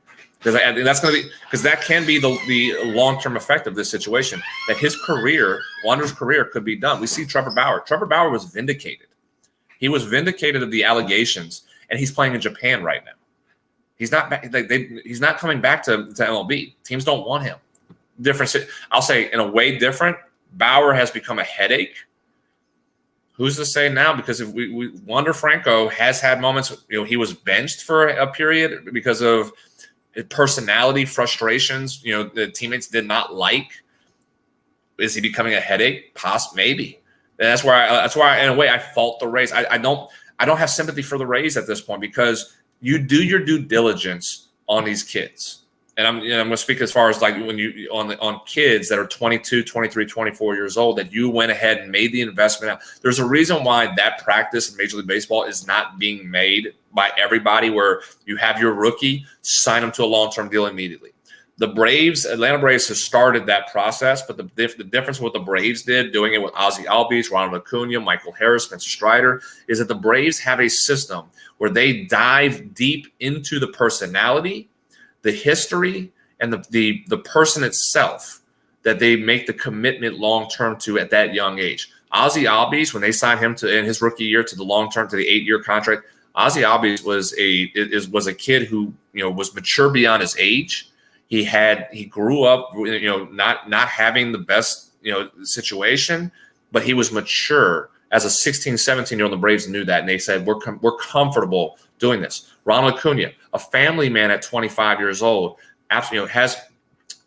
Because that can be the long-term effect of this situation, that Wander's career could be done. We see Trevor Bauer. Trevor Bauer was vindicated. He was vindicated of the allegations, and he's playing in Japan right now. He's not back. He's not coming back to MLB. Teams don't want him. Different. I'll say in a way different. Bauer has become a headache. Who's to say now? Because if Wander Franco has had moments, he was benched for a period because of personality frustrations, the teammates did not like. Is he becoming a headache? Maybe. And that's why in a way I fault the Rays. I don't have sympathy for the Rays at this point, because you do your due diligence on these kids. And I'm going to speak as far as like when you on kids that are 22, 23, 24 years old, that you went ahead and made the investment. There's a reason why that practice in Major League Baseball is not being made by everybody, where you have your rookie, sign them to a long-term deal immediately. The Atlanta Braves have started that process, but the difference with what the Braves did, doing it with Ozzie Albies, Ronald Acuna, Michael Harris, Spencer Strider, is that the Braves have a system where they dive deep into the personality, the history, and the person itself that they make the commitment long-term to at that young age. Ozzie Albies, when they signed him in his rookie year to the long-term, to the 8-year contract, Ozzie Albies was a kid who was mature beyond his age. He grew up not having the best situation, but he was mature. As a 16, 17-year-old, the Braves knew that, and they said we're comfortable doing this. Ronald Acuna, a family man at 25 years old, absolutely has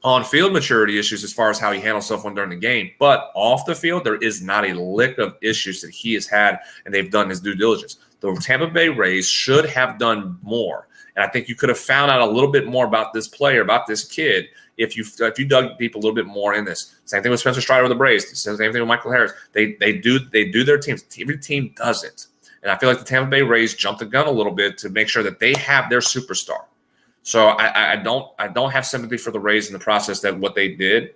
on-field maturity issues as far as how he handles stuff when during the game, but off the field, there is not a lick of issues that he has had, and they've done his due diligence. The Tampa Bay Rays should have done more, and I think you could have found out a little bit more about this player, about this kid, if you dug deep a little bit more in this. Same thing with Spencer Strider with the Braves. Same thing with Michael Harris. They do their teams. Every team does it, and I feel like the Tampa Bay Rays jumped the gun a little bit to make sure that they have their superstar. So I don't have sympathy for the Rays in the process that what they did,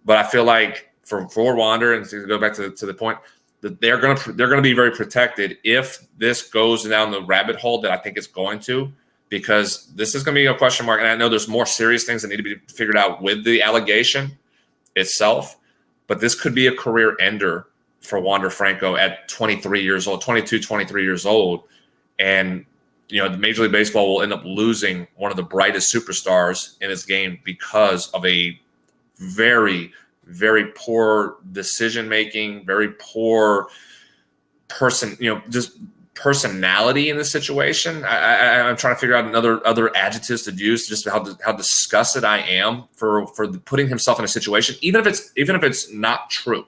but I feel like for Wander, and to go back to the point, that they're gonna be very protected if this goes down the rabbit hole that I think it's going to, because this is going to be a question mark. And I know there's more serious things that need to be figured out with the allegation itself, but this could be a career ender for Wander Franco at 23 years old, 22, 23 years old, and the Major League Baseball will end up losing one of the brightest superstars in its game because of a very, very poor decision-making, very poor just personality in this situation. I'm trying to figure out other adjectives to use, just how disgusted I am for putting himself in a situation, even if it's not true.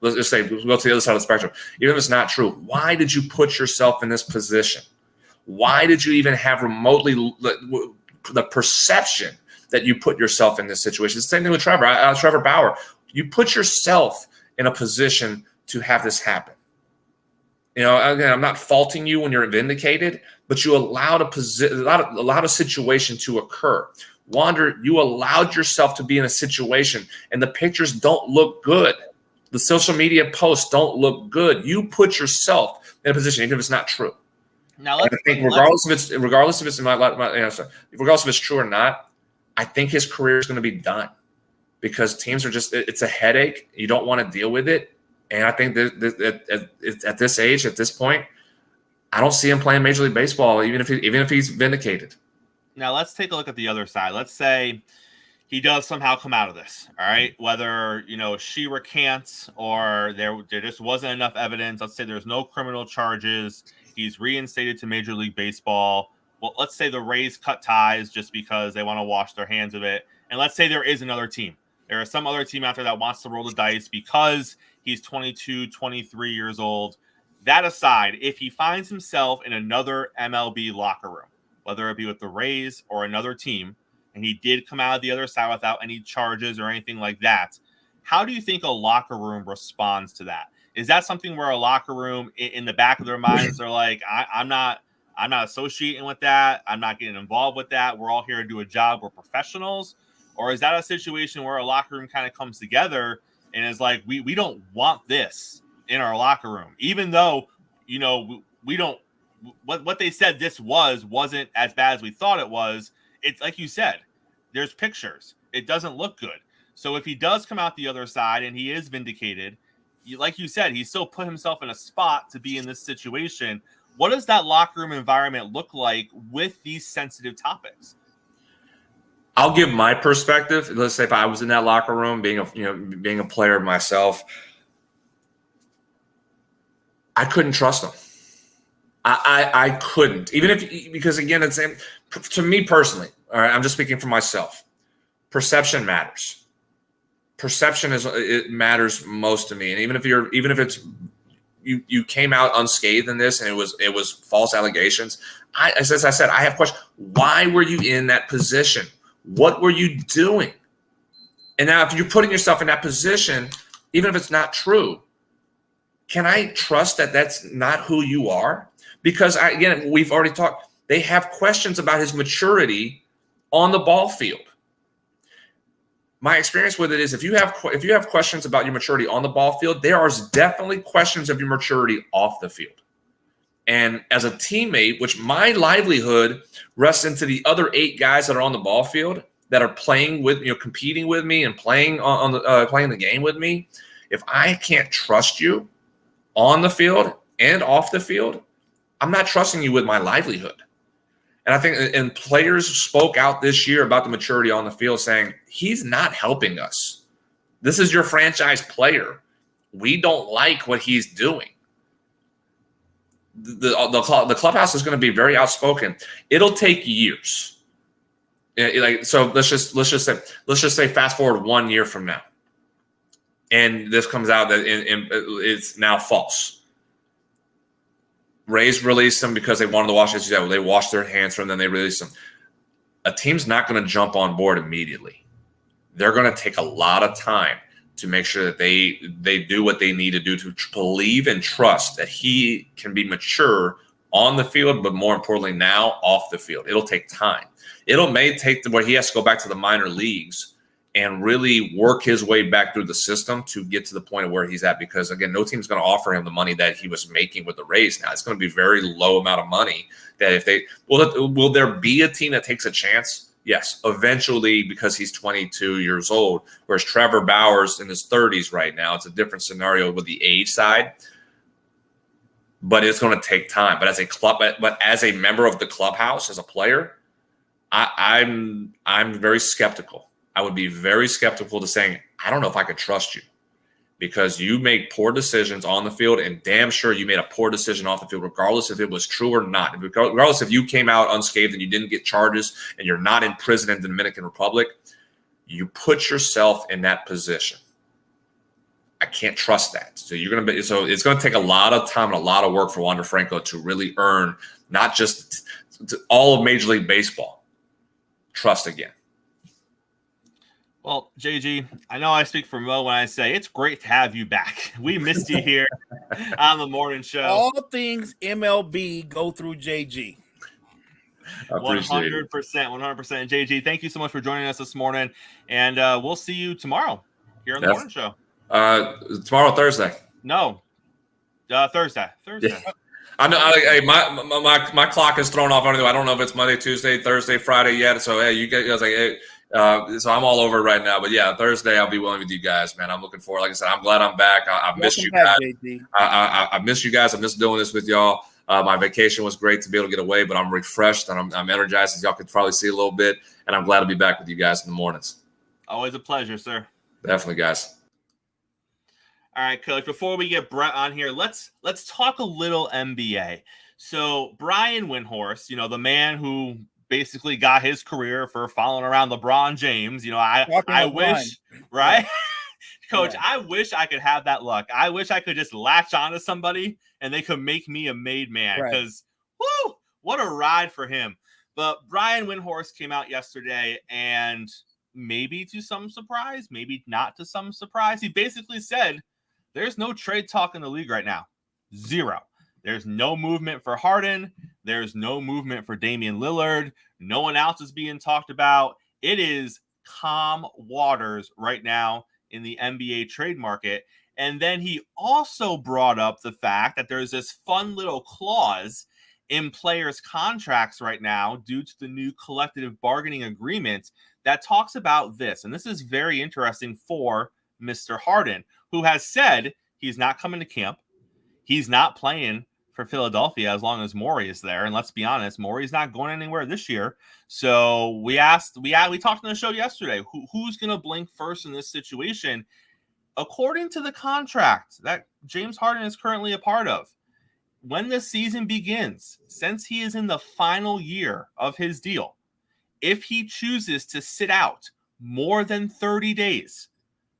Let's just say, we'll go to the other side of the spectrum. Even if it's not true, why did you put yourself in this position? Why did you even have remotely the perception that you put yourself in this situation? Same thing with Trevor Bauer. You put yourself in a position to have this happen. Again, I'm not faulting you when you're vindicated, but you allowed a situation to occur. Wander, you allowed yourself to be in a situation, and the pictures don't look good. The social media posts don't look good. You put yourself in a position, even if it's not true. Now, I think regardless if it's true or not, I think his career is going to be done, because teams are it's a headache. You don't want to deal with it. And I think at this age, at this point, I don't see him playing Major League Baseball, even if he's vindicated. Now let's take a look at the other side. Let's say he does somehow come out of this. All right, whether she recants or there just wasn't enough evidence. Let's say there's no criminal charges. He's reinstated to Major League Baseball. Well, let's say the Rays cut ties just because they want to wash their hands of it. And let's say there is another team. There is some other team out there that wants to roll the dice because he's 22, 23 years old. That aside, if he finds himself in another MLB locker room, whether it be with the Rays or another team, and he did come out of the other side without any charges or anything like that, how do you think a locker room responds to that? Is that something where a locker room in the back of their minds, they're like, I'm not associating with that. I'm not getting involved with that. We're all here to do a job. We're professionals. Or is that a situation where a locker room kind of comes together and is like, we don't want this in our locker room, even though, we don't, what they said this wasn't as bad as we thought it was. It's like you said, there's pictures. It doesn't look good. So if he does come out the other side and he is vindicated, like you said, he still put himself in a spot to be in this situation. What does that locker room environment look like with these sensitive topics? I'll give my perspective. Let's say if I was in that locker room, being a player myself, I couldn't trust them. I couldn't, because again, it's to me personally. All right, I'm just speaking for myself. Perception matters. It matters most to me, and even if it's you came out unscathed in this and it was false allegations, as I said, I have questions. Why were you in that position? What were you doing? And now if you're putting yourself in that position, even if it's not true, can I trust that that's not who you are? Because again, we've already talked, they have questions about his maturity on the ball field. My experience with it is if you have questions about your maturity on the ball field, there are definitely questions of your maturity off the field. And as a teammate, which my livelihood rests into the other 8 guys that are on the ball field that are playing with, competing with me and playing playing the game with me, if I can't trust you on the field and off the field, I'm not trusting you with my livelihood. And I think, and players spoke out this year about the maturity on the field, saying he's not helping us. This is your franchise player. We don't like what he's doing. the clubhouse is going to be very outspoken. It'll take years. So let's just say fast forward 1 year from now, and this comes out that it's now false. Rays released them because they wanted to wash it. Yeah, they washed their hands from them. They released them. A team's not going to jump on board immediately. They're going to take a lot of time to make sure that they do what they need to do to believe and trust that he can be mature on the field, but more importantly now off the field. It'll take time. May take where he has to go back to the minor leagues and really work his way back through the system to get to the point of where he's at. Because again, no team's going to offer him the money that he was making with the Rays. Now it's going to be very low amount of money. That if they will there be a team that takes a chance? Yes, eventually, because he's 22 years old, whereas Trevor Bauer's in his 30s right now. It's a different scenario with the age side, but it's going to take time. But as a member of the clubhouse, as a player, I'm very skeptical. I would be very skeptical to saying, I don't know if I could trust you, because you make poor decisions on the field, and damn sure you made a poor decision off the field, regardless if it was true or not. Regardless if you came out unscathed and you didn't get charges and you're not in prison in the Dominican Republic, you put yourself in that position. I can't trust that. So it's going to take a lot of time and a lot of work for Wander Franco to really earn not just all of Major League Baseball trust again. Well, JG, I know I speak for Mo when I say it's great to have you back. We missed you here on the morning show. All things MLB go through JG. 100%. JG, thank you so much for joining us this morning, and we'll see you tomorrow here on the morning show. Tomorrow, Thursday. No, Thursday. Yeah. I know. My clock is thrown off. I don't know if it's Monday, Tuesday, Thursday, Friday yet. So hey, you guys so I'm all over it right now. But yeah, Thursday I'll be willing with you guys, man. I'm looking forward. Like I said, I'm glad I'm back. I missed you guys. I miss you guys. I miss doing this with y'all. My vacation was great to be able to get away, but I'm refreshed and I'm energized, as y'all could probably see a little bit. And I'm glad to be back with you guys in the mornings. Always a pleasure, sir. Definitely, guys. All right, Coach, before we get Brett on here, let's talk a little NBA. So Brian Windhorst, the man who basically got his career for following around LeBron James. I wish, right? Coach, yeah. I wish I could have that luck. I wish I could just latch onto somebody and they could make me a made man, because, whoo, what a ride for him. But Brian Windhorst came out yesterday, and maybe to some surprise, maybe not to some surprise, he basically said there's no trade talk in the league right now. Zero. There's no movement for Harden. There's no movement for Damian Lillard. No one else is being talked about. It is calm waters right now in the NBA trade market. And then he also brought up the fact that there's this fun little clause in players' contracts right now due to the new collective bargaining agreement that talks about this. And this is very interesting for Mr. Harden, who has said he's not coming to camp. He's not playing for Philadelphia as long as Morey is there. And let's be honest, Morey's not going anywhere this year. So we talked on the show yesterday, who's going to blink first in this situation? According to the contract that James Harden is currently a part of, when the season begins, since he is in the final year of his deal, if he chooses to sit out more than 30 days,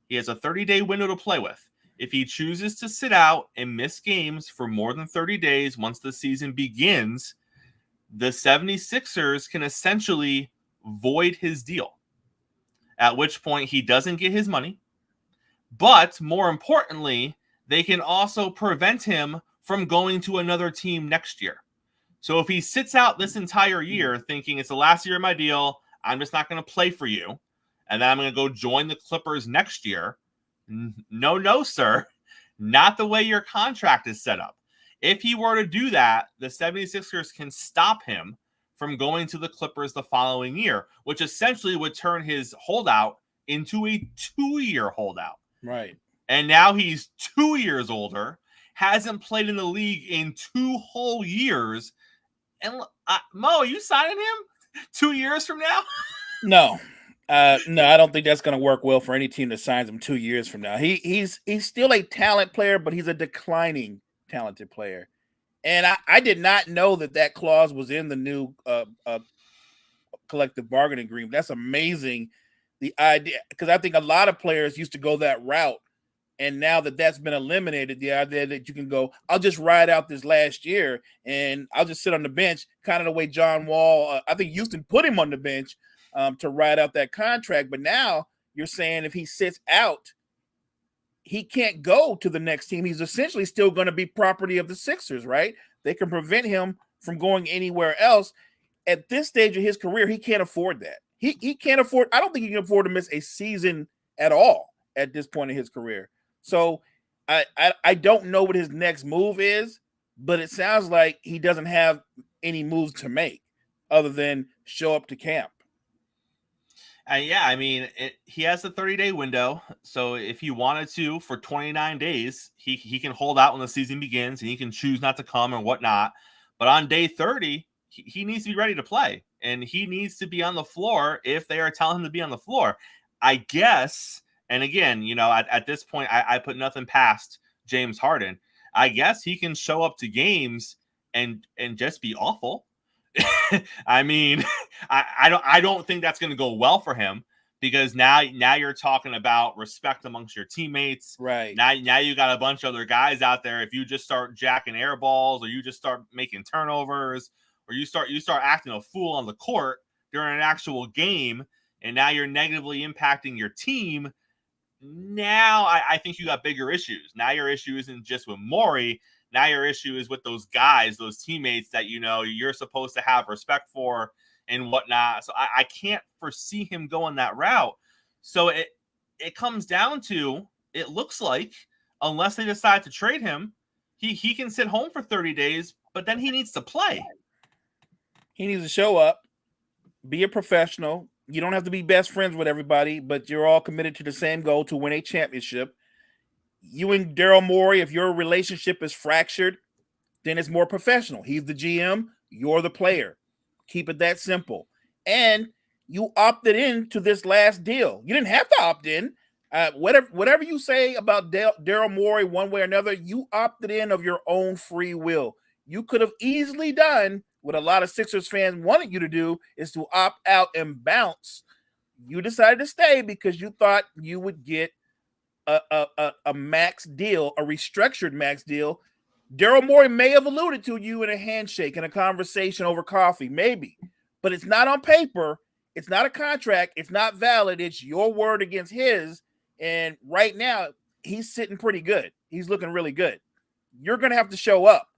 he has a 30-day window to play with. If he chooses to sit out and miss games for more than 30 days once the season begins, the 76ers can essentially void his deal, at which point he doesn't get his money. But more importantly, they can also prevent him from going to another team next year. So if he sits out this entire year thinking it's the last year of my deal, I'm just not going to play for you, and then I'm going to go join the Clippers next year, no, sir. Not the way your contract is set up. If he were to do that, the 76ers can stop him from going to the Clippers the following year, which essentially would turn his holdout into a 2-year holdout. Right. And now he's 2 years older, hasn't played in the league in 2 whole years. And Mo, are you signing him 2 years from now? No. No, I don't think that's going to work well for any team that signs him 2 years from now. He's still a talent player, but he's a declining talented player. And I did not know that clause was in the new collective bargaining agreement. That's amazing. The idea, because I think a lot of players used to go that route. And now that that's been eliminated, the idea that you can go, I'll just ride out this last year and I'll just sit on the bench, kind of the way John Wall, I think Houston put him on the bench to ride out that contract. But now you're saying if he sits out, he can't go to the next team. He's essentially still going to be property of the Sixers, right? They can prevent him from going anywhere else. At this stage of his career, he can't afford that. He can't afford, I don't think he can afford to miss a season at all at this point in his career. So I don't know what his next move is, but it sounds like he doesn't have any moves to make other than show up to camp. Yeah, I mean, he has a 30-day window. So if he wanted to, for 29 days, he can hold out when the season begins and he can choose not to come or whatnot. But on day 30, he needs to be ready to play. And he needs to be on the floor if they are telling him to be on the floor. I guess, and again, you know, at this point, I put nothing past James Harden. I guess he can show up to games and just be awful. I mean, I don't think that's going to go well for him, because now you're talking about respect amongst your teammates. Right. Now you got a bunch of other guys out there. If you just start jacking air balls, or you just start making turnovers, or you start acting a fool on the court during an actual game, and now you're negatively impacting your team. Now I think you got bigger issues. Now your issue isn't just with Morey. Now your issue is with those guys, those teammates that, you know, you're supposed to have respect for and whatnot. So I can't foresee him going that route. So it comes down to, it looks like, unless they decide to trade him, he can sit home for 30 days, but then he needs to play. He needs to show up, be a professional. You don't have to be best friends with everybody, but you're all committed to the same goal, to win a championship. You and Daryl Morey, if your relationship is fractured, then it's more professional. He's the GM, you're the player. Keep it that simple. And you opted in to this last deal. You didn't have to opt in. Whatever you say about Daryl Morey one way or another, you opted in of your own free will. You could have easily done what a lot of Sixers fans wanted you to do, is to opt out and bounce. You decided to stay because you thought you would get a max deal, a restructured max deal. Daryl Morey may have alluded to you in a handshake, in a conversation over coffee, maybe, but it's not on paper. It's not a contract. It's not valid. It's your word against his. And right now, he's sitting pretty good. He's looking really good. You're going to have to show up.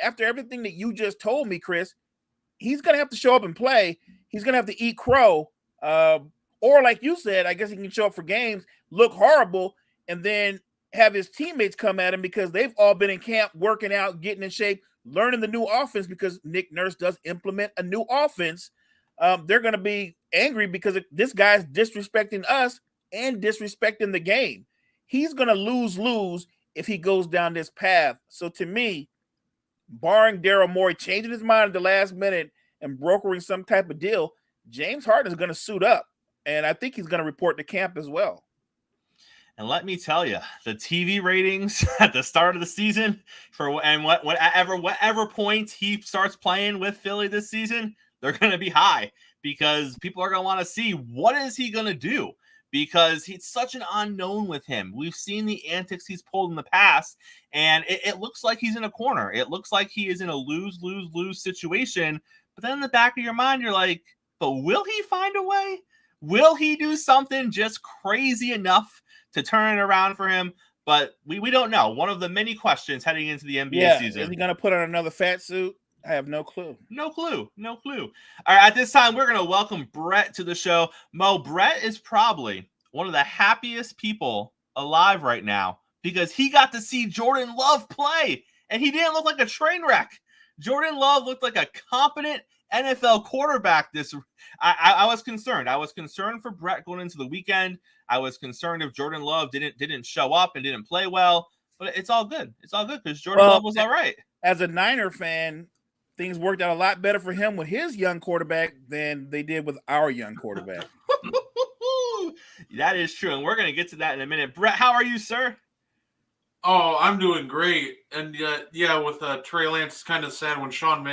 After everything that you just told me, Chris, he's going to have to show up and play. He's going to have to eat crow. Or like you said, I guess he can show up for games, look horrible, and then have his teammates come at him because they've all been in camp, working out, getting in shape, learning the new offense, because Nick Nurse does implement a new offense. They're going to be angry because this guy's disrespecting us and disrespecting the game. He's going to lose if he goes down this path. So to me, barring Daryl Morey changing his mind at the last minute and brokering some type of deal, James Harden is going to suit up. And I think he's going to report to camp as well. And let me tell you, the TV ratings at the start of the season, whatever point he starts playing with Philly this season, they're going to be high, because people are going to want to see what is he going to do, because he's such an unknown with him. We've seen the antics he's pulled in the past, and it looks like he's in a corner. It looks like he is in a lose situation. But then in the back of your mind, you're like, but will he find a way? Will he do something just crazy enough to turn it around for him? But we don't know. One of the many questions heading into the NBA season. Is he going to put on another fat suit? I have no clue. No clue. All right, at this time, we're going to welcome Brett to the show. Mo, Brett is probably one of the happiest people alive right now, because he got to see Jordan Love play, and he didn't look like a train wreck. Jordan Love looked like a competent NFL quarterback. I was concerned. I was concerned for Brett going into the weekend. I was concerned if Jordan Love didn't show up and didn't play well. But it's all good. It's all good because Jordan Love was all right. As a Niner fan, things worked out a lot better for him with his young quarterback than they did with our young quarterback. That is true, and we're going to get to that in a minute. Brett, how are you, sir? Oh, I'm doing great. And yeah, with Trey Lance, it's kind of sad when Sean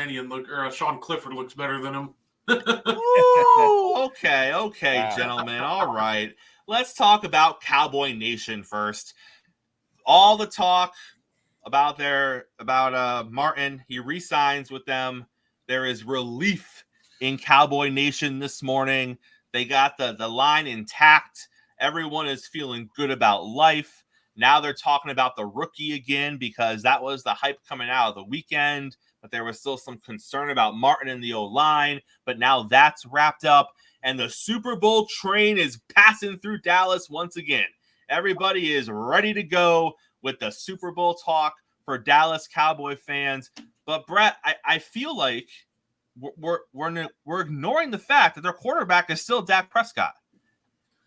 Clifford looks better than him. Ooh, okay, Wow. gentlemen. All right. Let's talk about Cowboy Nation first. All the talk about Martin. He re-signs with them. There is relief in Cowboy Nation this morning. They got the line intact. Everyone is feeling good about life. Now they're talking about the rookie again because that was the hype coming out of the weekend, but there was still some concern about Martin and the O-line, but now that's wrapped up, and the Super Bowl train is passing through Dallas once again. Everybody is ready to go with the Super Bowl talk for Dallas Cowboy fans. But Brett, I feel like we're ignoring the fact that their quarterback is still Dak Prescott.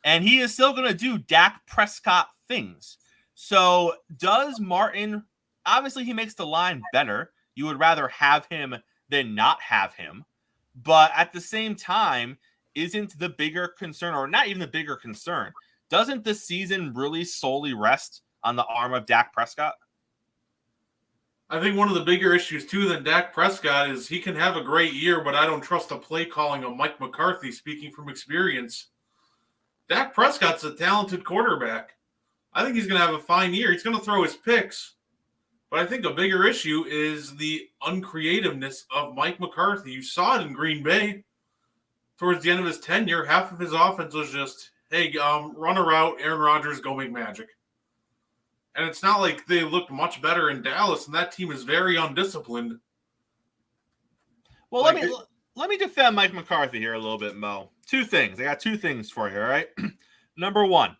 And he is still going to do Dak Prescott things. So does Martin, obviously he makes the line better. You would rather have him than not have him. But at the same time, isn't the bigger concern, or not even the bigger concern, doesn't the season really solely rest on the arm of Dak Prescott? I think one of the bigger issues, too, than Dak Prescott is he can have a great year, but I don't trust the play calling of Mike McCarthy, speaking from experience. Dak Prescott's a talented quarterback. I think he's going to have a fine year. He's going to throw his picks. But I think a bigger issue is the uncreativeness of Mike McCarthy. You saw it in Green Bay. Towards the end of his tenure, half of his offense was just, hey, run a route, Aaron Rodgers, go make magic. And it's not like they looked much better in Dallas, and that team is very undisciplined. Well, let me defend Mike McCarthy here a little bit, Mo. Two things. I got two things for you, all right? Number one,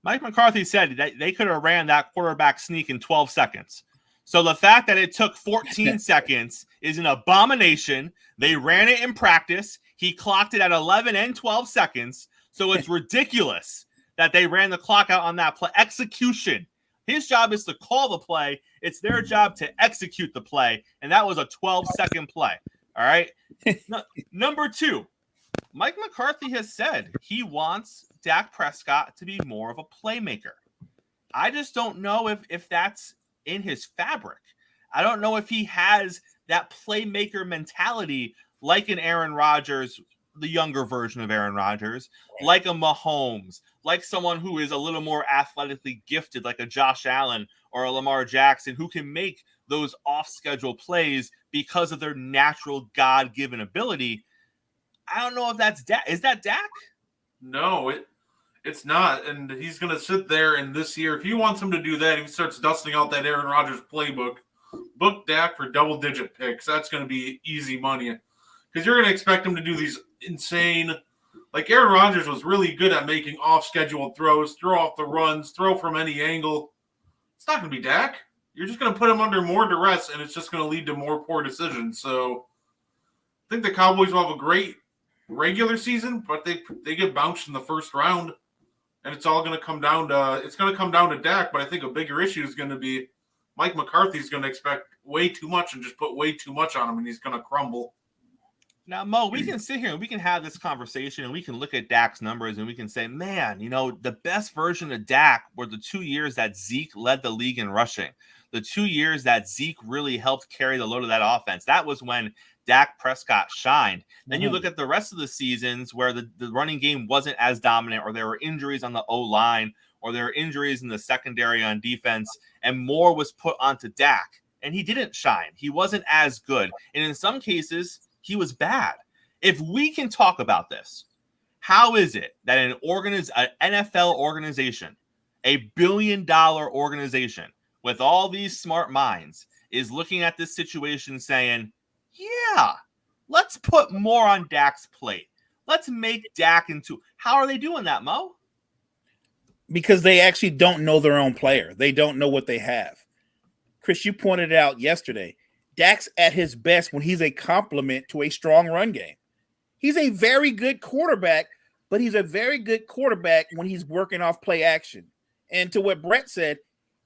Mike McCarthy said that they could have ran that quarterback sneak in 12 seconds. So the fact that it took 14 seconds is an abomination. They ran it in practice. He clocked it at 11 and 12 seconds. So it's ridiculous that they ran the clock out on that play. Execution. His job is to call the play. It's their job to execute the play. And that was a 12-second play. All right? Number two, Mike McCarthy has said he wants Dak Prescott to be more of a playmaker. I just don't know if that's in his fabric. I don't know if he has that playmaker mentality like an Aaron Rodgers, the younger version of Aaron Rodgers, like a Mahomes, like someone who is a little more athletically gifted, like a Josh Allen or a Lamar Jackson, who can make those off-schedule plays because of their natural God-given ability. I don't know if that's Dak. Is that Dak? No, it's not. And he's going to sit there, and this year, if he wants him to do that, he starts dusting out that Aaron Rodgers playbook, book Dak for double-digit picks. That's going to be easy money. Because you're going to expect him to do these insane, like Aaron Rodgers was really good at making off-schedule throws, throw off the runs, throw from any angle. It's not going to be Dak. You're just going to put him under more duress, and it's just going to lead to more poor decisions. So I think the Cowboys will have a great regular season, but they get bounced in the first round, and it's all going to come down to Dak. But I think a bigger issue is going to be Mike McCarthy's going to expect way too much and just put way too much on him, and he's going to crumble. Now, Mo, we can sit here and we can have this conversation and we can look at Dak's numbers and we can say, man, the best version of Dak were the 2 years that Zeke led the league in rushing. The 2 years that Zeke really helped carry the load of that offense. That was when Dak Prescott shined. Then you look at the rest of the seasons where the running game wasn't as dominant, or there were injuries on the O-line, or there were injuries in the secondary on defense, and more was put onto Dak. And he didn't shine. He wasn't as good. And in some cases, he was bad. If we can talk about this, how is it that an NFL organization, a billion-dollar organization with all these smart minds, is looking at this situation saying, yeah, let's put more on Dak's plate. Let's make Dak into... How are they doing that, Mo? Because they actually don't know their own player. They don't know what they have. Chris, you pointed it out yesterday. Dak's at his best when he's a complement to a strong run game. He's a very good quarterback, but he's a very good quarterback when he's working off play action. And to what Brett said,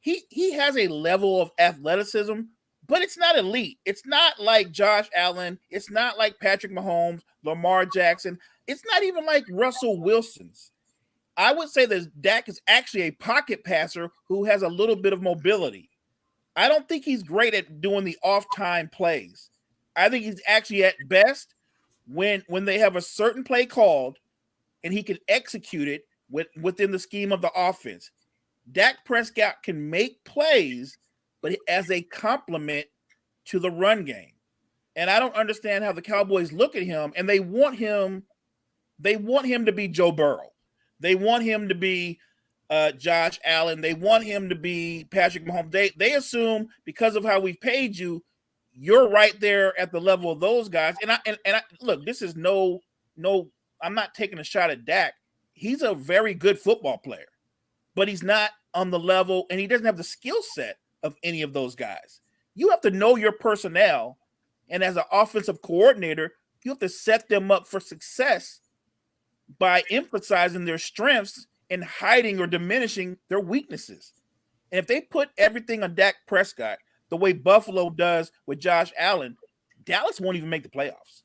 he has a level of athleticism, but it's not elite. It's not like Josh Allen. It's not like Patrick Mahomes, Lamar Jackson. It's not even like Russell Wilson's. I would say that Dak is actually a pocket passer who has a little bit of mobility. I don't think he's great at doing the off-time plays. I think he's actually at best when they have a certain play called and he can execute it within the scheme of the offense. Dak Prescott can make plays, but as a complement to the run game. And I don't understand how the Cowboys look at him and they want him to be Joe Burrow. They want him to be Josh Allen. They want him to be Patrick Mahomes. They assume because of how we've paid you, you're right there at the level of those guys. And I look, this is no. I'm not taking a shot at Dak. He's a very good football player, but he's not on the level, and he doesn't have the skill set of any of those guys. You have to know your personnel, and as an offensive coordinator, you have to set them up for success by emphasizing their strengths and hiding or diminishing their weaknesses. And if they put everything on Dak Prescott the way Buffalo does with Josh Allen, Dallas won't even make the playoffs.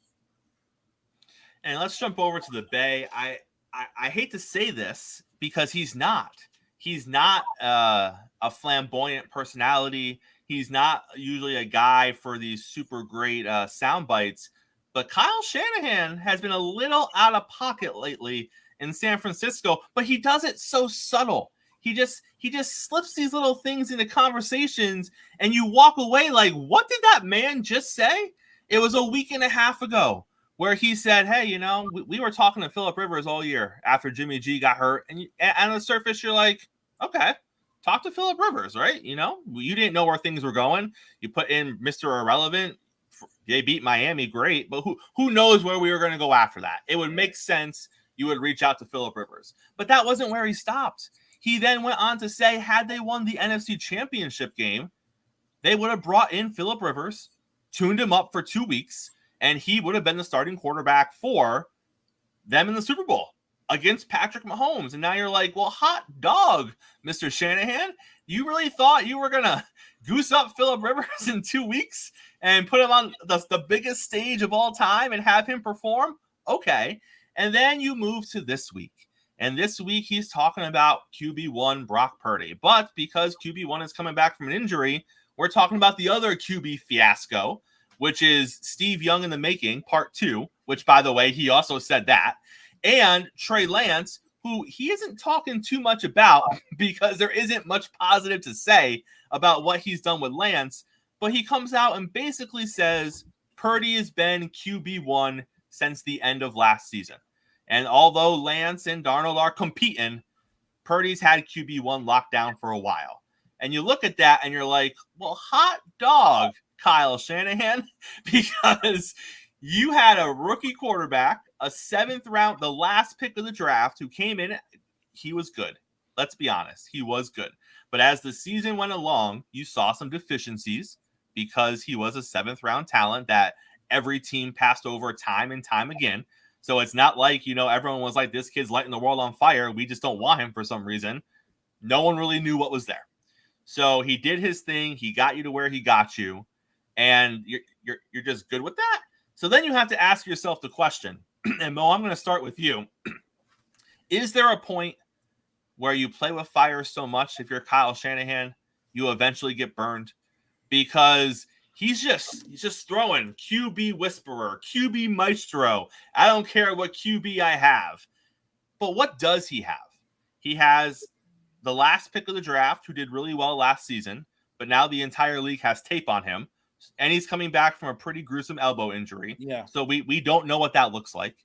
And let's jump over to the Bay. I hate to say this because he's not. He's not a flamboyant personality. He's not usually a guy for these super great sound bites. But Kyle Shanahan has been a little out of pocket lately in San Francisco, but he does it so subtle. He just slips these little things into conversations, and you walk away like, what did that man just say? It was a week and a half ago where he said, hey, you know, we were talking to Phillip Rivers all year after Jimmy G got hurt. And on the surface, you're like, okay, talk to Phillip Rivers, right? You know, you didn't know where things were going. You put in Mr. Irrelevant. They beat Miami, great. But who knows where we were going to go after that? It would make sense you would reach out to Phillip Rivers. But that wasn't where he stopped. He then went on to say, had they won the NFC Championship game, they would have brought in Phillip Rivers, tuned him up for 2 weeks, and he would have been the starting quarterback for them in the Super Bowl against Patrick Mahomes. And now you're like, well, hot dog, Mr. Shanahan. You really thought you were going to goose up Phillip Rivers in 2 weeks and put him on the biggest stage of all time and have him perform? Okay. And then you move to this week. And this week he's talking about QB1 Brock Purdy. But because QB1 is coming back from an injury, we're talking about the other QB fiasco, which is Steve Young in the making, part 2, which, by the way, he also said that. And Trey Lance, who he isn't talking too much about because there isn't much positive to say about what he's done with Lance. But he comes out and basically says Purdy has been QB1 since the end of last season. And although Lance and Darnold are competing, Purdy's had QB1 locked down for a while. And you look at that and you're like, well, hot dog, Kyle Shanahan, because you had a rookie quarterback, a 7th round, the last pick of the draft, who came in. He was good. Let's be honest. He was good. But as the season went along, you saw some deficiencies because he was a 7th round talent that every team passed over time and time again. So it's not like, you know, everyone was like, this kid's lighting the world on fire. We just don't want him for some reason. No one really knew what was there. So he did his thing. He got you to where he got you. And you're just good with that. So then you have to ask yourself the question, and Mo, I'm going to start with you. Is there a point where you play with fire so much, if you're Kyle Shanahan, you eventually get burned? Because he's just throwing QB whisperer, QB maestro. I don't care what QB I have. But what does he have? He has the last pick of the draft, who did really well last season, but now the entire league has tape on him. And he's coming back from a pretty gruesome elbow injury. Yeah. So we don't know what that looks like.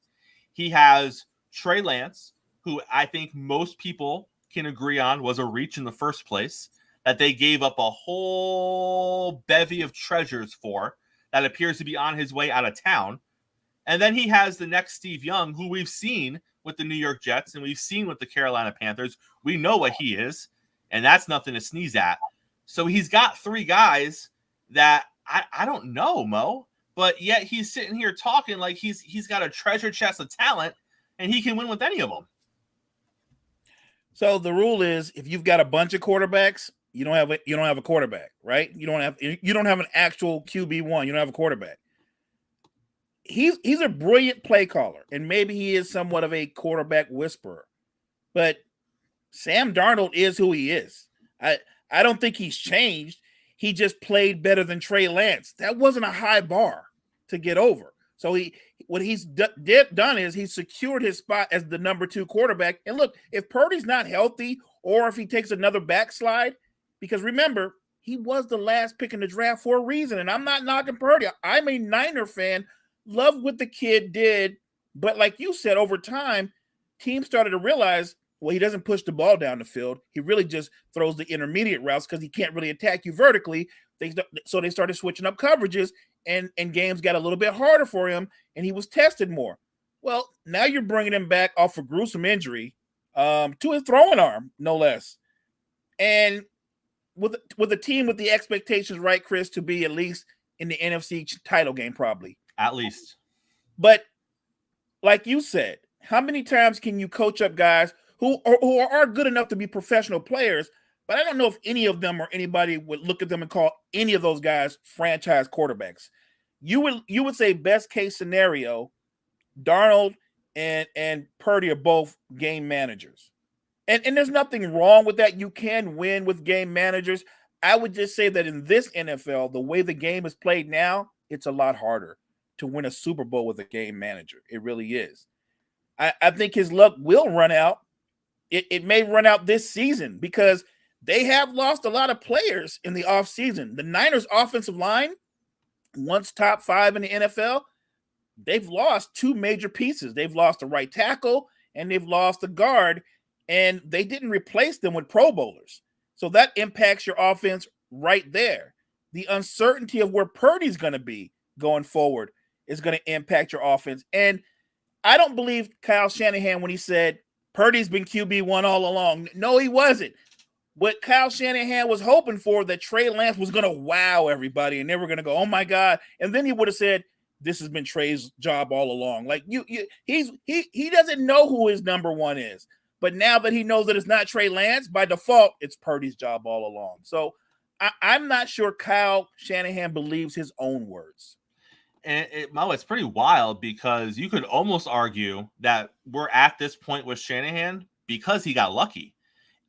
He has Trey Lance, who I think most people can agree on was a reach in the first place, that they gave up a whole bevy of treasures for, that appears to be on his way out of town. And then he has the next Steve Young, who we've seen with the New York Jets and we've seen with the Carolina Panthers. We know what he is, and that's nothing to sneeze at. So he's got 3 guys that I don't know, Mo, but yet he's sitting here talking like he's got a treasure chest of talent and he can win with any of them. So the rule is, if you've got a bunch of quarterbacks, you don't have a quarterback, right? You don't have an actual QB1. You don't have a quarterback. He's a brilliant play caller, and maybe he is somewhat of a quarterback whisperer. but Sam Darnold is who he is. I don't think he's changed. He just played better than Trey Lance. That wasn't a high bar to get over. So what he's done is he's secured his spot as the number 2 quarterback. And look, if Purdy's not healthy or if he takes another backslide, because remember, he was the last pick in the draft for a reason. And I'm not knocking Purdy. I'm a Niner fan. Love what the kid did. But like you said, over time, teams started to realize, well, he doesn't push the ball down the field. He really just throws the intermediate routes because he can't really attack you vertically. So they started switching up coverages, and games got a little bit harder for him, and he was tested more. Well, now you're bringing him back off a gruesome injury to his throwing arm, no less. And with a team with the expectations, right, Chris, to be at least in the NFC title game, probably. At least. But like you said, how many times can you coach up guys who are good enough to be professional players, but I don't know if any of them or anybody would look at them and call any of those guys franchise quarterbacks. You would say best case scenario, Darnold and Purdy are both game managers. And there's nothing wrong with that. You can win with game managers. I would just say that in this NFL, the way the game is played now, it's a lot harder to win a Super Bowl with a game manager. It really is. I think his luck will run out. It may run out this season because they have lost a lot of players in the offseason. The Niners offensive line, once top 5 in the NFL, they've lost 2 major pieces. They've lost a right tackle and they've lost a guard, and they didn't replace them with Pro Bowlers. So that impacts your offense right there. The uncertainty of where Purdy's going to be going forward is going to impact your offense. And I don't believe Kyle Shanahan when he said Purdy's been QB1 all along. No, he wasn't. What Kyle Shanahan was hoping for, that Trey Lance was going to wow everybody and they were going to go, oh my God. And then he would have said, this has been Trey's job all along. Like he doesn't know who his number 1 is. But now that he knows that it's not Trey Lance, by default, it's Purdy's job all along. So I'm not sure Kyle Shanahan believes his own words. And it's pretty wild because you could almost argue that we're at this point with Shanahan because he got lucky.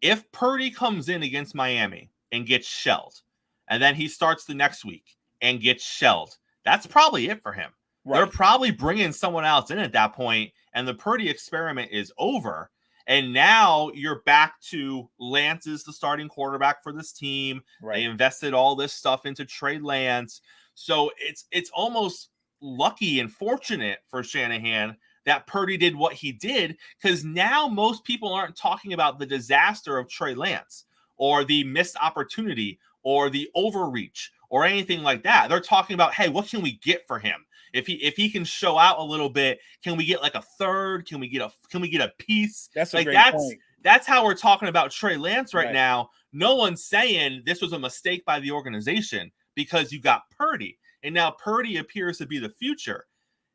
If Purdy comes in against Miami and gets shelled, and then he starts the next week and gets shelled, that's probably it for him. Right. They're probably bringing someone else in at that point, and the Purdy experiment is over. And now you're back to Lance is the starting quarterback for this team. Right. They invested all this stuff into Trey Lance. So it's almost lucky and fortunate for Shanahan that Purdy did what he did, because now most people aren't talking about the disaster of Trey Lance or the missed opportunity or the overreach or anything like that. They're talking about, hey, what can we get for him? If he can show out a little bit, can we get like a third? Can we get a piece? That's a like great point. That's how we're talking about Trey Lance right now. No one's saying this was a mistake by the organization because you got Purdy. And now Purdy appears to be the future,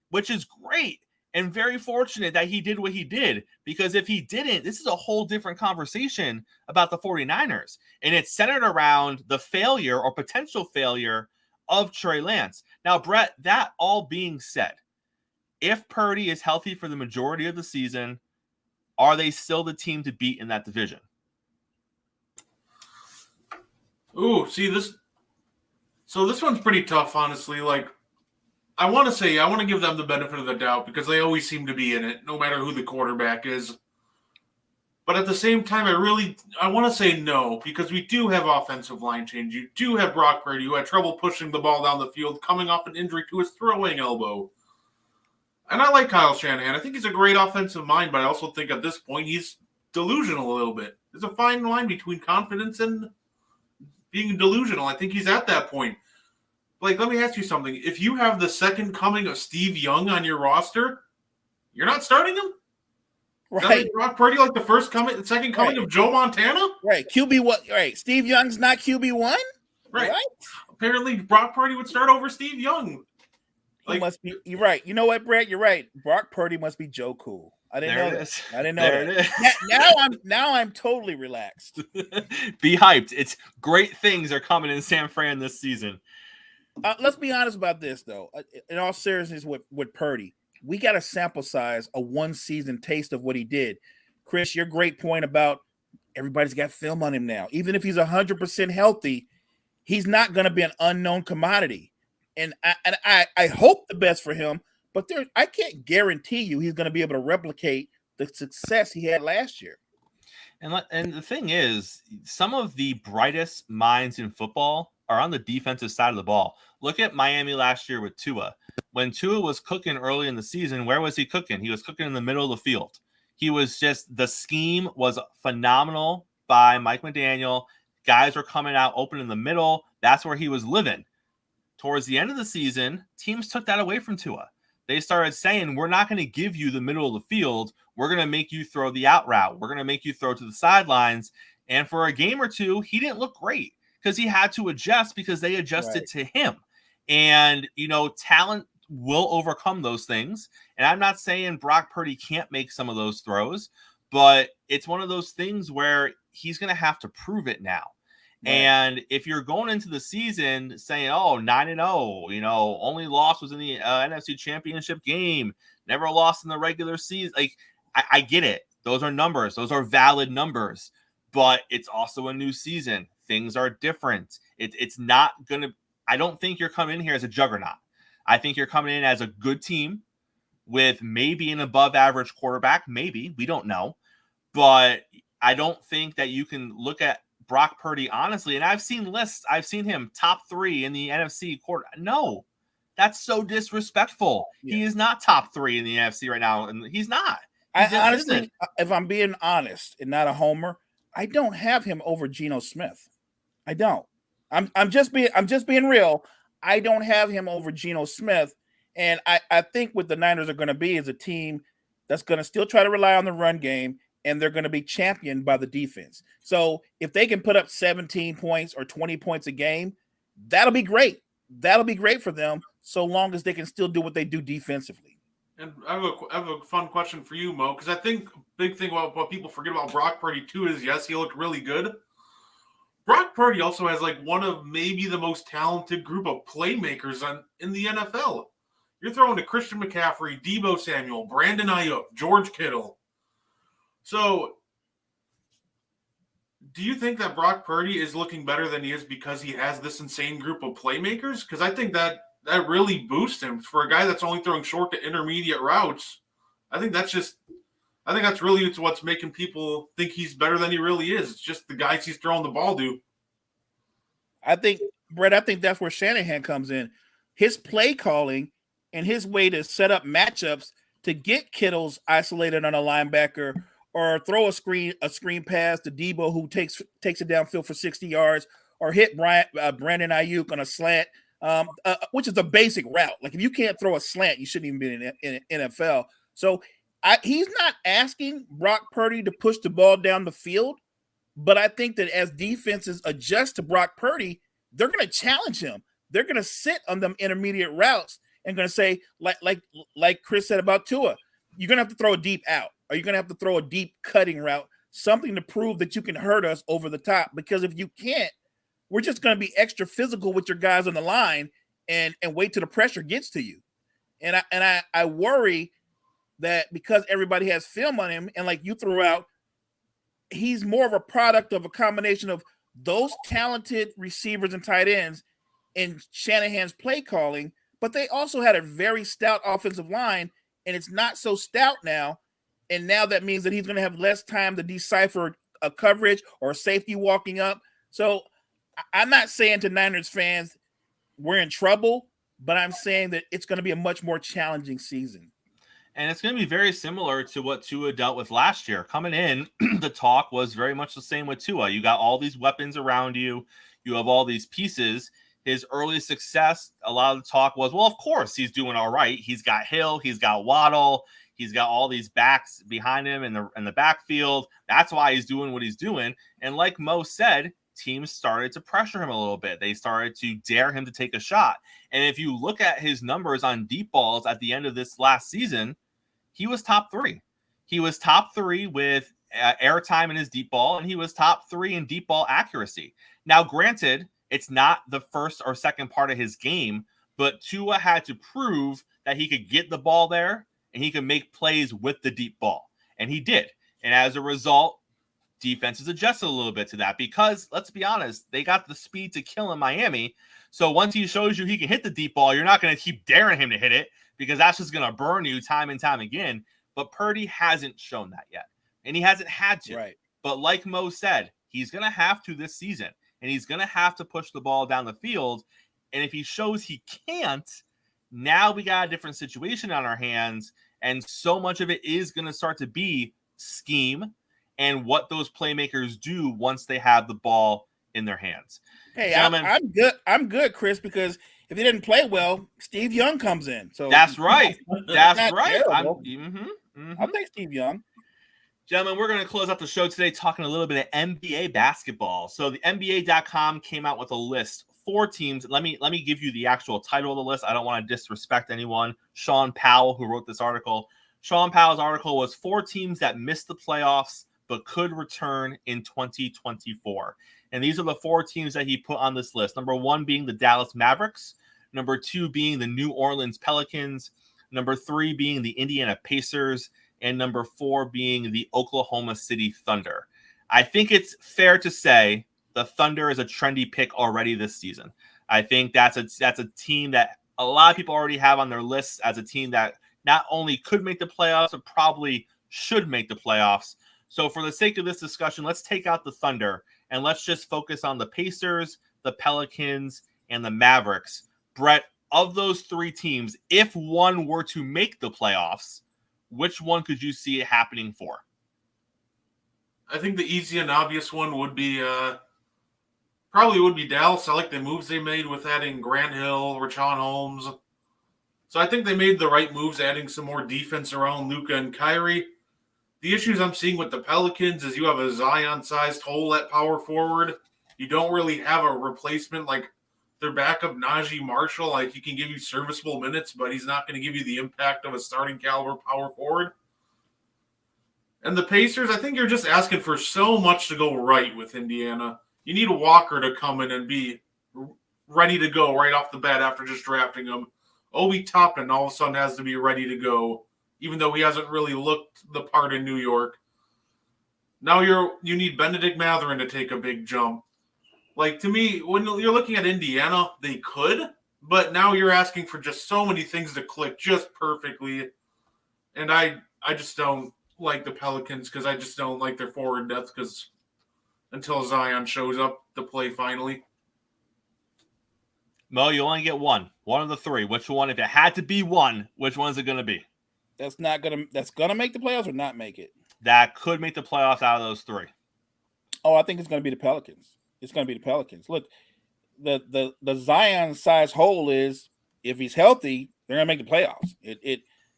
which is great and very fortunate that he did what he did, because if he didn't, this is a whole different conversation about the 49ers. And it's centered around the failure or potential failure of Trey Lance. Now, Brett, that all being said, if Purdy is healthy for the majority of the season, are they still the team to beat in that division? Ooh, see this. So this one's pretty tough, honestly. Like, I want to give them the benefit of the doubt because they always seem to be in it, no matter who the quarterback is. But at the same time, I want to say no, because we do have offensive line change. You do have Brock Purdy, who had trouble pushing the ball down the field, coming off an injury to his throwing elbow. And I like Kyle Shanahan. I think he's a great offensive mind, but I also think at this point he's delusional a little bit. There's a fine line between confidence and being delusional. I think he's at that point. Like, let me ask you something. If you have the second coming of Steve Young on your roster, you're not starting him? Right. Brock Purdy like the second coming of Joe Montana? Right. QB1. Right. Steve Young's not QB1? Right. Apparently Brock Purdy would start over Steve Young. He must be. You're right. You know what, Brett? You're right. Brock Purdy must be Joe Cool. I didn't know that. I didn't know that. Now I'm totally relaxed. Be hyped. It's great things are coming in San Fran this season. Let's be honest about this, though. In all seriousness, with Purdy, we got a sample size, a one-season taste of what he did. Chris, your great point about everybody's got film on him now. Even if he's 100% healthy, he's not going to be an unknown commodity. And I hope the best for him, but I can't guarantee you he's going to be able to replicate the success he had last year. And the thing is, some of the brightest minds in football are on the defensive side of the ball. Look at Miami last year with Tua. When Tua was cooking early in the season, where was he cooking? He was cooking in the middle of the field. He was just, the scheme was phenomenal by Mike McDaniel. Guys were coming out open in the middle. That's where he was living. Towards the end of the season, teams took that away from Tua. They started saying, we're not going to give you the middle of the field. We're going to make you throw the out route. We're going to make you throw to the sidelines. And for a game or two, he didn't look great because he had to adjust because they adjusted to him. And, talent will overcome those things. And I'm not saying Brock Purdy can't make some of those throws, but it's one of those things where he's going to have to prove it now. Right. And if you're going into the season saying, 9-0, only loss was in the NFC Championship game, never lost in the regular season. Like, I get it. Those are numbers. Those are valid numbers. But it's also a new season. Things are different. It's not going to – I don't think you're coming in here as a juggernaut. I think you're coming in as a good team with maybe an above-average quarterback. Maybe. We don't know. But I don't think that you can look at Brock Purdy, honestly, and I've seen lists. I've seen him top 3 in the NFC quarter. No, that's so disrespectful. Yeah. He is not top 3 in the NFC right now, and he's not. Honestly, if I'm being honest and not a homer, I don't have him over Geno Smith. I don't. I'm just being real. I don't have him over Geno Smith, and I think what the Niners are going to be is a team that's going to still try to rely on the run game, and they're going to be championed by the defense. So if they can put up 17 points or 20 points a game, that'll be great. That'll be great for them, so long as they can still do what they do defensively. And I have a fun question for you, Mo, because I think a big thing about what people forget about Brock Purdy, too, is, yes, he looked really good. Brock Purdy also has, one of maybe the most talented group of playmakers in the NFL. You're throwing to Christian McCaffrey, Deebo Samuel, Brandon Ayuk, George Kittle. So, do you think that Brock Purdy is looking better than he is because he has this insane group of playmakers? Because I think that really boosts him. For a guy that's only throwing short to intermediate routes, I think that's really what's making people think he's better than he really is. It's just the guys he's throwing the ball to. Brett, I think that's where Shanahan comes in. His play calling and his way to set up matchups to get Kittles isolated on a linebacker, or throw a screen pass to Deebo, who takes it downfield for 60 yards, or hit Brandon Ayuk on a slant, which is a basic route. Like, if you can't throw a slant, you shouldn't even be in NFL. So he's not asking Brock Purdy to push the ball down the field, but I think that as defenses adjust to Brock Purdy, they're going to challenge him. They're going to sit on them intermediate routes and going to say, like Chris said about Tua, you're going to have to throw a deep out. Are you going to have to throw a deep cutting route, something to prove that you can hurt us over the top? Because if you can't, we're just going to be extra physical with your guys on the line and wait till the pressure gets to you. And I worry that because everybody has film on him, and like you threw out, he's more of a product of a combination of those talented receivers and tight ends and Shanahan's play calling, but they also had a very stout offensive line, and it's not so stout now. And now that means that he's going to have less time to decipher a coverage or a safety walking up. So I'm not saying to Niners fans we're in trouble, but I'm saying that it's going to be a much more challenging season. And it's going to be very similar to what Tua dealt with last year. Coming in, the talk was very much the same with Tua. You got all these weapons around you. You have all these pieces. His early success, a lot of the talk was, well, of course, he's doing all right. He's got Hill. He's got Waddle. He's got all these backs behind him in the backfield. That's why he's doing what he's doing. And like Mo said, teams started to pressure him a little bit. They started to dare him to take a shot. And if you look at his numbers on deep balls at the end of this last season, he was top 3. He was top 3 with airtime in his deep ball, and he was top 3 in deep ball accuracy. Now, granted, it's not the first or second part of his game, but Tua had to prove that he could get the ball there and he could make plays with the deep ball. And he did. And as a result, defenses adjusted a little bit to that because, let's be honest, they got the speed to kill in Miami. So once he shows you he can hit the deep ball, you're not going to keep daring him to hit it because that's just going to burn you time and time again. But Purdy hasn't shown that yet, and he hasn't had to. Right. But like Mo said, he's going to have to this season, and he's going to have to push the ball down the field. And if he shows he can't, now we got a different situation on our hands, and so much of it is going to start to be scheme and what those playmakers do once they have the ball in their hands. Hey, I'm good. I'm good, Chris, because if he didn't play well, Steve Young comes in. So that's right. That's right. I'll take Steve Young. Gentlemen, we're going to close out the show today talking a little bit of NBA basketball. So the NBA.com came out with a list. 4 teams. Let me give you the actual title of the list. I don't want to disrespect anyone. Sean Powell, who wrote this article. Sean Powell's article was 4 teams that missed the playoffs but could return in 2024. And these are the 4 teams that he put on this list. Number 1 being the Dallas Mavericks. Number 2 being the New Orleans Pelicans. Number 3 being the Indiana Pacers. And number 4 being the Oklahoma City Thunder. I think it's fair to say the Thunder is a trendy pick already this season. I think that's a team that a lot of people already have on their lists as a team that not only could make the playoffs, but probably should make the playoffs. So for the sake of this discussion, let's take out the Thunder and let's just focus on the Pacers, the Pelicans, and the Mavericks. Brett, of those 3 teams, if one were to make the playoffs, which one could you see it happening for? I think the easy and obvious one would be probably would be Dallas. I like the moves they made with adding Grant Hill, Rashawn Holmes. So I think they made the right moves, adding some more defense around Luka and Kyrie. The issues I'm seeing with the Pelicans is you have a Zion-sized hole at power forward. You don't really have a replacement like their backup Najee Marshall. Like, he can give you serviceable minutes, but he's not going to give you the impact of a starting caliber power forward. And the Pacers, I think you're just asking for so much to go right with Indiana. You need a Walker to come in and be ready to go right off the bat after just drafting him. Obi Toppin all of a sudden has to be ready to go, even though he hasn't really looked the part in New York. Now you need Benedict Mathurin to take a big jump. Like, to me, when you're looking at Indiana, they could, but now you're asking for just so many things to click just perfectly. And I just don't like the Pelicans because I just don't like their forward depth because until Zion shows up to play finally. Mo, you only get one of the 3. Which one, if it had to be one, which one is it going to be? That's gonna make the playoffs or not make it? That could make the playoffs out of those 3. Oh, I think it's going to be the Pelicans. It's going to be the Pelicans. Look, the Zion size hole is if he's healthy, they're going to make the playoffs.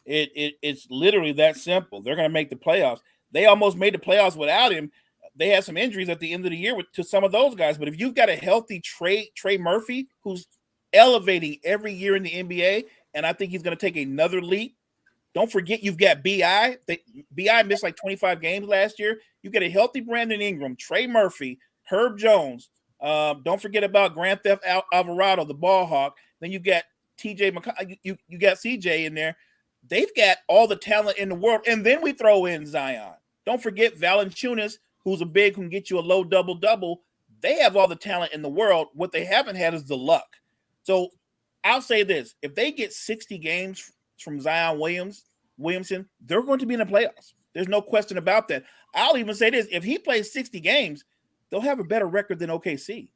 It's literally that simple. They're going to make the playoffs. They almost made the playoffs without him. They had some injuries at the end of the year to some of those guys. But if you've got a healthy Trey Murphy who's elevating every year in the NBA, and I think he's going to take another leap. Don't forget you've got B.I. B.I. missed like 25 games last year. You get a healthy Brandon Ingram, Trey Murphy, Herb Jones. Don't forget about Grand Theft Alvarado, the ball hawk. Then you got T.J. McConnell. You got C.J. in there. They've got all the talent in the world. And then we throw in Zion. Don't forget Valanciunas, who's a big, who can get you a low double-double. They have all the talent in the world. What they haven't had is the luck. So I'll say this. If they get 60 games from Zion Williamson, they're going to be in the playoffs. There's no question about that. I'll even say this. If he plays 60 games, they'll have a better record than OKC.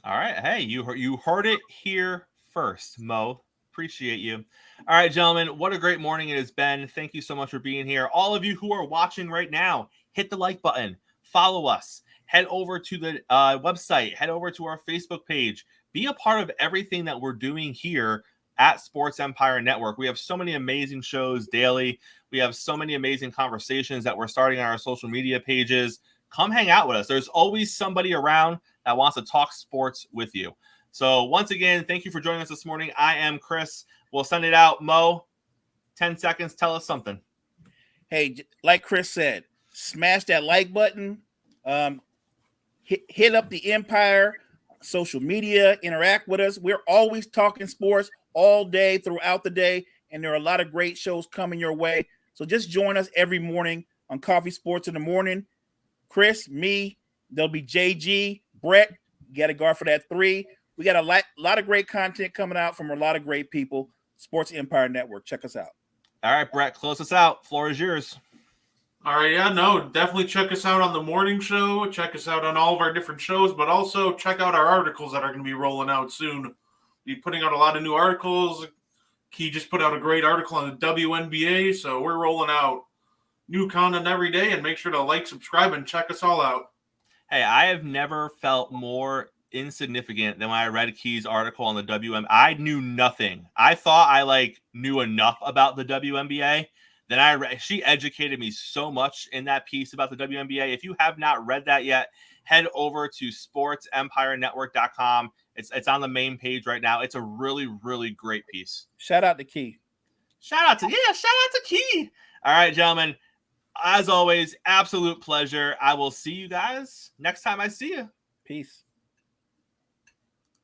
All right. Hey, you heard it here first, Mo. Appreciate you. All right, gentlemen, what a great morning it has been. Thank you so much for being here. All of you who are watching right now, hit the like button. Follow us. Head over to the website. Head over to our Facebook page. Be a part of everything that we're doing here at Sports Empire Network. We have so many amazing shows daily. We have so many amazing conversations that we're starting on our social media pages. Come hang out with us. There's always somebody around that wants to talk sports with you. So once again, thank you for joining us this morning. I am Chris. We'll send it out. Mo, 10 seconds. Tell us something. Hey, like Chris said, smash that like button. Hit up the Empire social media. Interact with us. We're always talking sports all day throughout the day, and there are a lot of great shows coming your way. So just join us every morning on Coffee Sports in the Morning. Chris, me, there'll be JG, Brett. You got to guard for that 3. We got a lot of great content coming out from a lot of great people. Sports Empire Network. Check us out. All right, Brett, close us out. Floor is yours. All right, yeah, no, definitely check us out on the morning show. Check us out on all of our different shows, but also check out our articles that are going to be rolling out soon. We'll be putting out a lot of new articles. Key just put out a great article on the WNBA, so we're rolling out new content every day, and make sure to like, subscribe, and check us all out. Hey, I have never felt more insignificant than when I read Key's article on the WNBA. I knew nothing. I thought I knew enough about the WNBA. Then she educated me so much in that piece about the WNBA. If you have not read that yet, head over to sportsempirenetwork.com. It's on the main page right now. It's a really, really great piece. Shout out to Key. Shout out to Key. All right, gentlemen. As always, absolute pleasure. I will see you guys next time I see you. Peace.